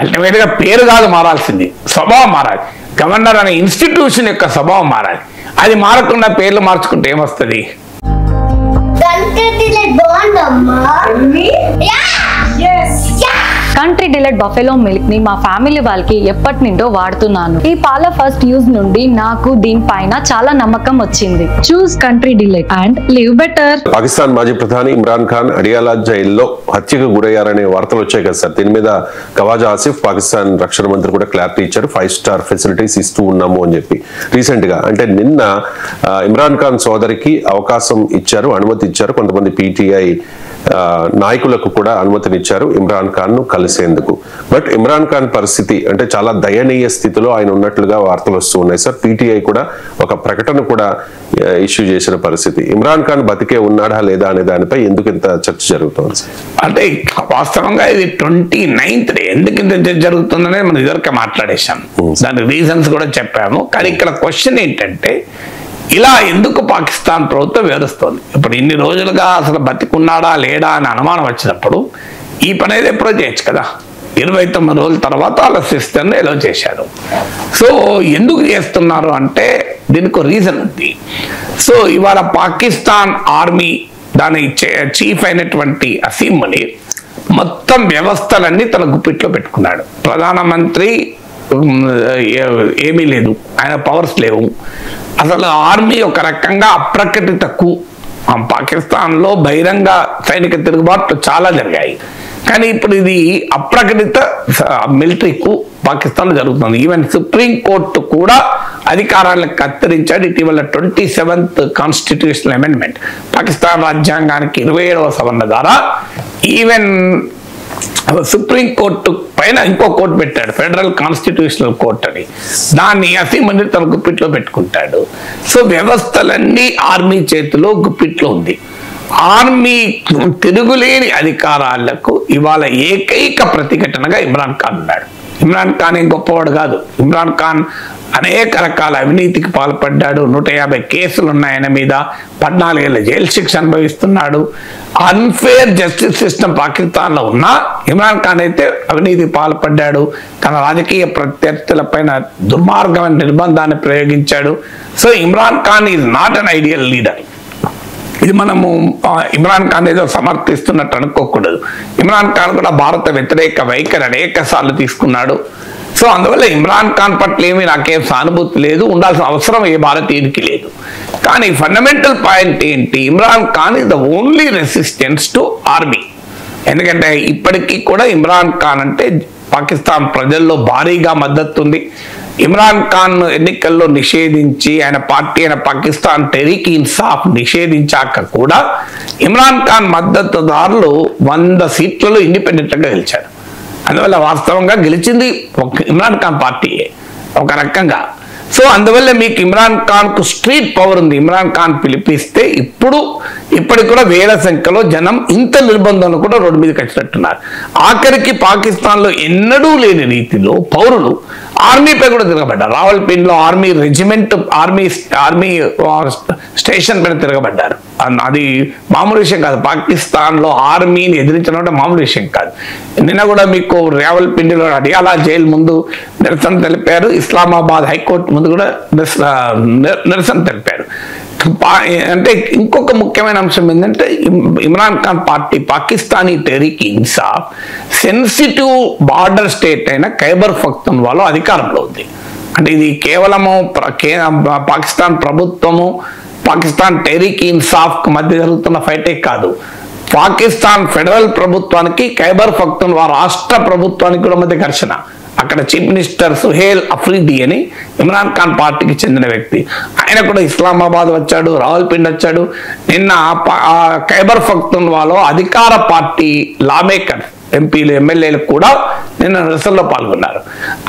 అల్టిమేట్ గా పేరు కాదు మారాల్సింది, స్వభావం మారాలి. గవర్నర్ అనే ఇన్స్టిట్యూషన్ యొక్క స్వభావం మారాలి. అది మారకుండా పేర్లు మార్చుకుంటే ఏమొస్తుంది? కంట్రీ డిలైట్ బఫెలో మిల్క్ ని మా ఫ్యామిలీ వాళ్ళకి ఎప్పటి నుండో వాడుతున్నాను. ఈ పాల ఫస్ట్ యూజ్ నుండి నాకు దీనిపైన చాలా నమ్మకం వచ్చింది. Choose Country Delight and live better. Pakistan మాజీ ప్రధాని ఇమ్రాన్ ఖాన్ అడియాలా జైల్లో హత్యకు గురయ్యారనే వార్తలు వచ్చాయి కదా సార్. దీని మీద ఖవాజా ఆసిఫ్ పాకిస్తాన్ రక్షణ మంత్రి కూడా క్లారిటీ ఇచ్చారు. 5 స్టార్ ఫెసిలిటీస్ ఇస్తూ ఉన్నాము అని చెప్పి రీసెంట్ గా. అంటే నిన్న ఇమ్రాన్ ఖాన్ సోదరికి అవకాశం ఇచ్చారు, అనుమతి ఇచ్చారు. కొంతమంది పీటీఐ నాయకులకు కూడా అనుమతినిచ్చారు ఇమ్రాన్ ఖాన్ ను కలిసేందుకు. బట్ ఇమ్రాన్ ఖాన్ పరిస్థితి అంటే చాలా దయనీయ స్థితిలో ఆయన ఉన్నట్లుగా వార్తలు వస్తూ ఉన్నాయి సార్. పీటీఐ కూడా ఒక ప్రకటన కూడా ఇష్యూ చేసిన పరిస్థితి. ఇమ్రాన్ ఖాన్ బతికే ఉన్నాడా లేదా అనే దానిపై ఎందుకు ఇంత చర్చ జరుగుతోంది సార్? అంటే వాస్తవంగా ఇది 29th ఎందుకు ఇంత చర్చ జరుగుతుందనేది మనం ఇదివరకే మాట్లాడేశాం. దాని రీజన్స్ కూడా చెప్పాము. కానీ ఇక్కడ క్వశ్చన్ ఏంటంటే, ఇలా ఎందుకు పాకిస్తాన్ ప్రభుత్వం వివరిస్తోంది? ఇప్పుడు ఇన్ని రోజులుగా అసలు బతికున్నాడా లేడా అని అనుమానం వచ్చినప్పుడు ఈ పని అయితే ఎప్పుడో చేయొచ్చు కదా. 29 రోజుల తర్వాత వాళ్ళ సిస్టర్ని ఎలా చేశారు. సో ఎందుకు చేస్తున్నారు అంటే దీనికి రీజన్ ఉంది. సో ఇవాళ పాకిస్తాన్ ఆర్మీ దాని చీఫ్ అయినటువంటి అసీం మునీర్ మొత్తం వ్యవస్థలన్నీ తన గుప్పిట్లో పెట్టుకున్నాడు. ప్రధానమంత్రి ఏమీ లేదు, ఆయన పవర్స్ లేవు. అసలు ఆర్మీ ఒక రకంగా అప్రకటిత కు. పాకిస్తాన్లో బహిరంగ సైనిక తిరుగుబాట్లు చాలా జరిగాయి, కానీ ఇప్పుడు ఇది అప్రకటిత మిలిటరీ కు పాకిస్తాన్లో జరుగుతుంది. ఈవెన్ సుప్రీం కోర్టు కూడా అధికారాలను కత్తిరించాడు. ఇటీవల 27th కాన్స్టిట్యూషనల్ అమెండ్మెంట్, పాకిస్తాన్ రాజ్యాంగానికి 27వ సవరణ ద్వారా ఈవెన్ సుప్రీం కోర్టు పైన ఇంకో కోర్టు పెట్టాడు, ఫెడరల్ కాన్స్టిట్యూషనల్ కోర్ట్ అని. దాన్ని అసీం మునీర్ తన గుప్పిట్లో పెట్టుకుంటాడు. సో వ్యవస్థలన్నీ ఆర్మీ చేతిలో గుప్పిట్లో ఉంది. ఆర్మీ తిరుగులేని అధికారాలకు ఇవాళ ఏకైక ప్రతిఘటనగా ఇమ్రాన్ ఖాన్ ఉన్నాడు. ఇమ్రాన్ ఖాన్ ఏం గొప్పవాడు కాదు. ఇమ్రాన్ ఖాన్ అనేక రకాల అవినీతికి పాల్పడ్డాడు. 150 కేసులు ఉన్నాయి ఆయన మీద. 14 ఏళ్ళ జైలు శిక్ష అనుభవిస్తున్నాడు. అన్ఫేర్ జస్టిస్ సిస్టమ్ పాకిస్తాన్లో ఉన్నా ఇమ్రాన్ ఖాన్ అయితే అవినీతికి పాల్పడ్డాడు. తన రాజకీయ ప్రత్యర్థుల పైన దుర్మార్గమైన నిర్బంధాన్ని ప్రయోగించాడు. So Imran Khan is not an ideal leader. ఇది మనము ఇమ్రాన్ ఖాన్ ఏదో సమర్థిస్తున్నట్టు అనుకోకూడదు. ఇమ్రాన్ ఖాన్ కూడా భారత వ్యతిరేక వైఖరి అనేక సార్లు తీసుకున్నాడు. సో అందువల్ల ఇమ్రాన్ ఖాన్ పట్ల ఏమీ నాకేం సానుభూతి లేదు, ఉండాల్సిన అవసరం ఏ భారతీయునికి లేదు. కానీ ఫండమెంటల్ పాయింట్ ఏంటి, Imran Khan is the only resistance to army. ఎందుకంటే ఇప్పటికీ కూడా ఇమ్రాన్ ఖాన్ అంటే పాకిస్తాన్ ప్రజల్లో భారీగా మద్దతు ఉంది. ఇమ్రాన్ ఖాన్ ఎన్నికల్లో నిషేధించి ఆయన పార్టీ అయిన పాకిస్తాన్ టెహ్రీక్ ఇన్సాఫ్ నిషేధించాక కూడా ఇమ్రాన్ ఖాన్ మద్దతుదారులు 100 సీట్లలో ఇండిపెండెంట్గా గెలిచారు. అందువల్ల వాస్తవంగా గెలిచింది ఇమ్రాన్ ఖాన్ పార్టీయే ఒక రకంగా. సో అందువల్ల మీకు ఇమ్రాన్ ఖాన్కు స్ట్రీట్ పవర్ ఉంది. ఇమ్రాన్ ఖాన్ పిలిపిస్తే ఇప్పటికి కూడా వేల సంఖ్యలో జనం ఇంత నిర్బంధంలో కూడా రోడ్డు మీదకి వచ్చినట్టున్నారు. ఆఖరికి పాకిస్తాన్లో ఎన్నడూ లేని రీతిలో పౌరులు ఆర్మీపై కూడా తిరగబడ్డారు. రావల్పిండిలో ఆర్మీ రెజిమెంట్ ఆర్మీ స్టేషన్ పైన తిరగబడ్డారు. అది మామూలు విషయం కాదు. పాకిస్తాన్లో ఆర్మీని ఎదిరించడం అంటే మామూలు విషయం కాదు. నిన్న కూడా మీకు రావల్పిండిలో అడియాలా జైలు ముందు నిరసన తెలిపారు. ఇస్లామాబాద్ హైకోర్టు ముందు కూడా నిరసన తెలిపారు. అంటే ఇంకొక ముఖ్యమైన అంశం ఏంటంటే Imran Khan party Pakistani Tehreek Insaf sensitive border state అయిన ఖైబర్ పఖ్తూన్ఖ్వాలో అధికారంలో ఉంది. అంటే ఇది కేవలము పాకిస్తాన్ ప్రభుత్వము పాకిస్తాన్ టెహ్రీక్ ఇన్సాఫ్ మధ్య జరుగుతున్న ఫైటే కాదు. పాకిస్తాన్ ఫెడరల్ ప్రభుత్వానికి ఖైబర్ పఖ్తూన్ఖ్వా రాష్ట్ర ప్రభుత్వానికి కూడా మధ్య ఘర్షణ. అక్కడ చీఫ్ మినిస్టర్ సుహేల్ అఫ్రీది అని ఇమ్రాన్ ఖాన్ పార్టీకి చెందిన వ్యక్తి, ఆయన కూడా ఇస్లామాబాద్ వచ్చాడు, రావల్పిండి వచ్చాడు. నిన్న ఖైబర్ పఖ్తూన్ఖ్వాలో అధికార పార్టీ లామేకర్ ఎంపీలు ఎమ్మెల్యేలు కూడా నిన్న నిరసనలో పాల్గొన్నారు.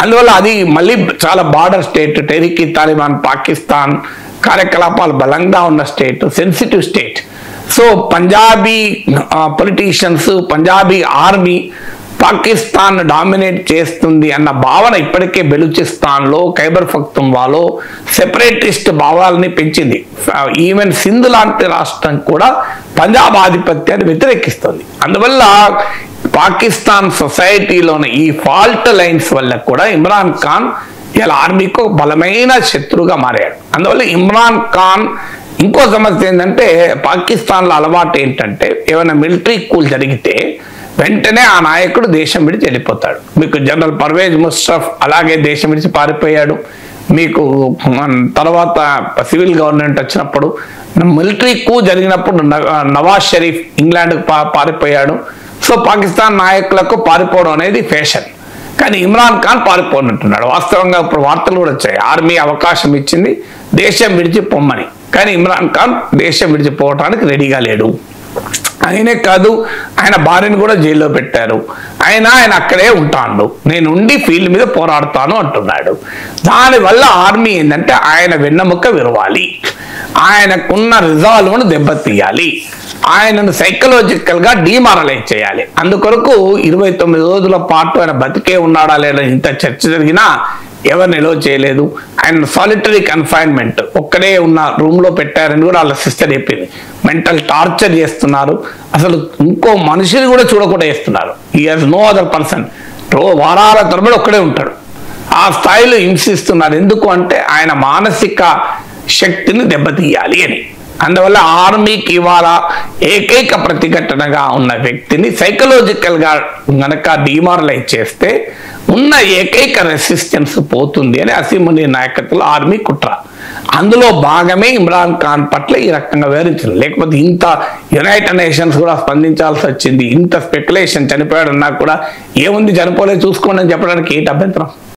అందువల్ల అది మళ్ళీ చాలా బార్డర్ స్టేట్, టెహ్రీక్ తాలిబాన్ పాకిస్తాన్ కార్యకలాపాలు బలంగా ఉన్న state, sensitive state. So Punjabi politicians, Punjabi army Pakistan dominate చేస్తుంది అన్న భావన ఇప్పటికే బెలూచిస్తాన్లో ఖైబర్ పఖ్తూన్ఖ్వాలో సెపరేటిస్ట్ భావాలని పెంచింది. ఈవెన్ సింధ్ లాంటి రాష్ట్రం కూడా పంజాబ్ ఆధిపత్యాన్ని వ్యతిరేకిస్తుంది. అందువల్ల పాకిస్తాన్ సొసైటీలోని ఈ ఫాల్ట్ లైన్స్ వల్ల కూడా ఇమ్రాన్ ఖాన్ ఇలా ఆర్మీకి ఒక బలమైన శత్రువుగా మారాడు. అందువల్ల ఇమ్రాన్ ఖాన్ ఇంకో సమస్య ఏంటంటే పాకిస్తాన్లో అలవాటు ఏంటంటే ఏమైనా మిలిటరీ కూల్ జరిగితే వెంటనే ఆ నాయకుడు దేశం విడిచి వెళ్ళిపోతాడు. మీకు జనరల్ పర్వేజ్ ముషర్రఫ్ అలాగే దేశం విడిచి పారిపోయాడు. మీకు తర్వాత సివిల్ గవర్నమెంట్ వచ్చినప్పుడు మిలిటరీ కూ జరిగినప్పుడు నవాజ్ షరీఫ్ ఇంగ్లాండ్కు పారిపోయాడు. సో పాకిస్తాన్ నాయకులకు పారిపోవడం అనేది ఫ్యాషన్. కానీ ఇమ్రాన్ ఖాన్ పారిపోనుంటున్నాడు. వాస్తవంగా ఇప్పుడు వార్తలు కూడా వచ్చాయి, ఆర్మీ అవకాశం ఇచ్చింది దేశం విడిచి పొమ్మని, కానీ ఇమ్రాన్ ఖాన్ దేశం విడిచిపోవటానికి రెడీగా లేడు. ఆయనే కాదు, ఆయన భార్యను కూడా జైల్లో పెట్టారు. ఆయన అక్కడే ఉంటాడు, నేను ఉండి ఫీల్డ్ మీద పోరాడుతాను అంటున్నాడు. దానివల్ల ఆర్మీ ఏంటంటే ఆయన వెన్నెముక విరవాలి, ఆయనకున్న రిజాల్వ్ను దెబ్బతీయాలి, ఆయనను సైకలాజికల్ గా డిమారలైజ్ చేయాలి. అందుకొరకు 29 రోజుల పాటు ఆయన బతికే ఉన్నాడా లేదా ఇంత చర్చ జరిగినా ఎవరు నిల్వ చేయలేదు. ఆయన సాలిటరీ కన్ఫైన్మెంట్ ఒక్కడే ఉన్న రూమ్ లో పెట్టారని కూడా వాళ్ళ సిస్టర్ చెప్పింది. మెంటల్ టార్చర్ చేస్తున్నారు, అసలు ఇంకో మనిషిని కూడా చూడకుండా చేస్తున్నారు. ఈ హాజ్ నో అదర్ పర్సన్. వారాల తరబడి ఒక్కడే ఉంటాడు, ఆ స్థాయిలో హింసిస్తున్నారు. ఎందుకు అంటే ఆయన మానసిక శక్తిని దెబ్బతీయాలి అని. అందువల్ల ఆర్మీకి ఇవాళ ఏకైక ప్రతిఘటనగా ఉన్న వ్యక్తిని సైకలాజికల్ గా గనక డిమారలైజ్ చేస్తే ఉన్న ఏకైక రెసిస్టెన్స్ పోతుంది అని అసీముని నాయకత్వంలో ఆర్మీ కుట్ర. అందులో భాగమే ఇమ్రాన్ ఖాన్ పట్ల ఈ రకంగా వివరించింది. లేకపోతే ఇంత యునైటెడ్ నేషన్స్ కూడా స్పందించాల్సి వచ్చింది. ఇంత స్పెక్యులేషన్ చనిపోయాడన్నా కూడా ఏముంది చనిపోలేదు చూసుకోండి అని చెప్పడానికి ఏంటి అభ్యంతరం?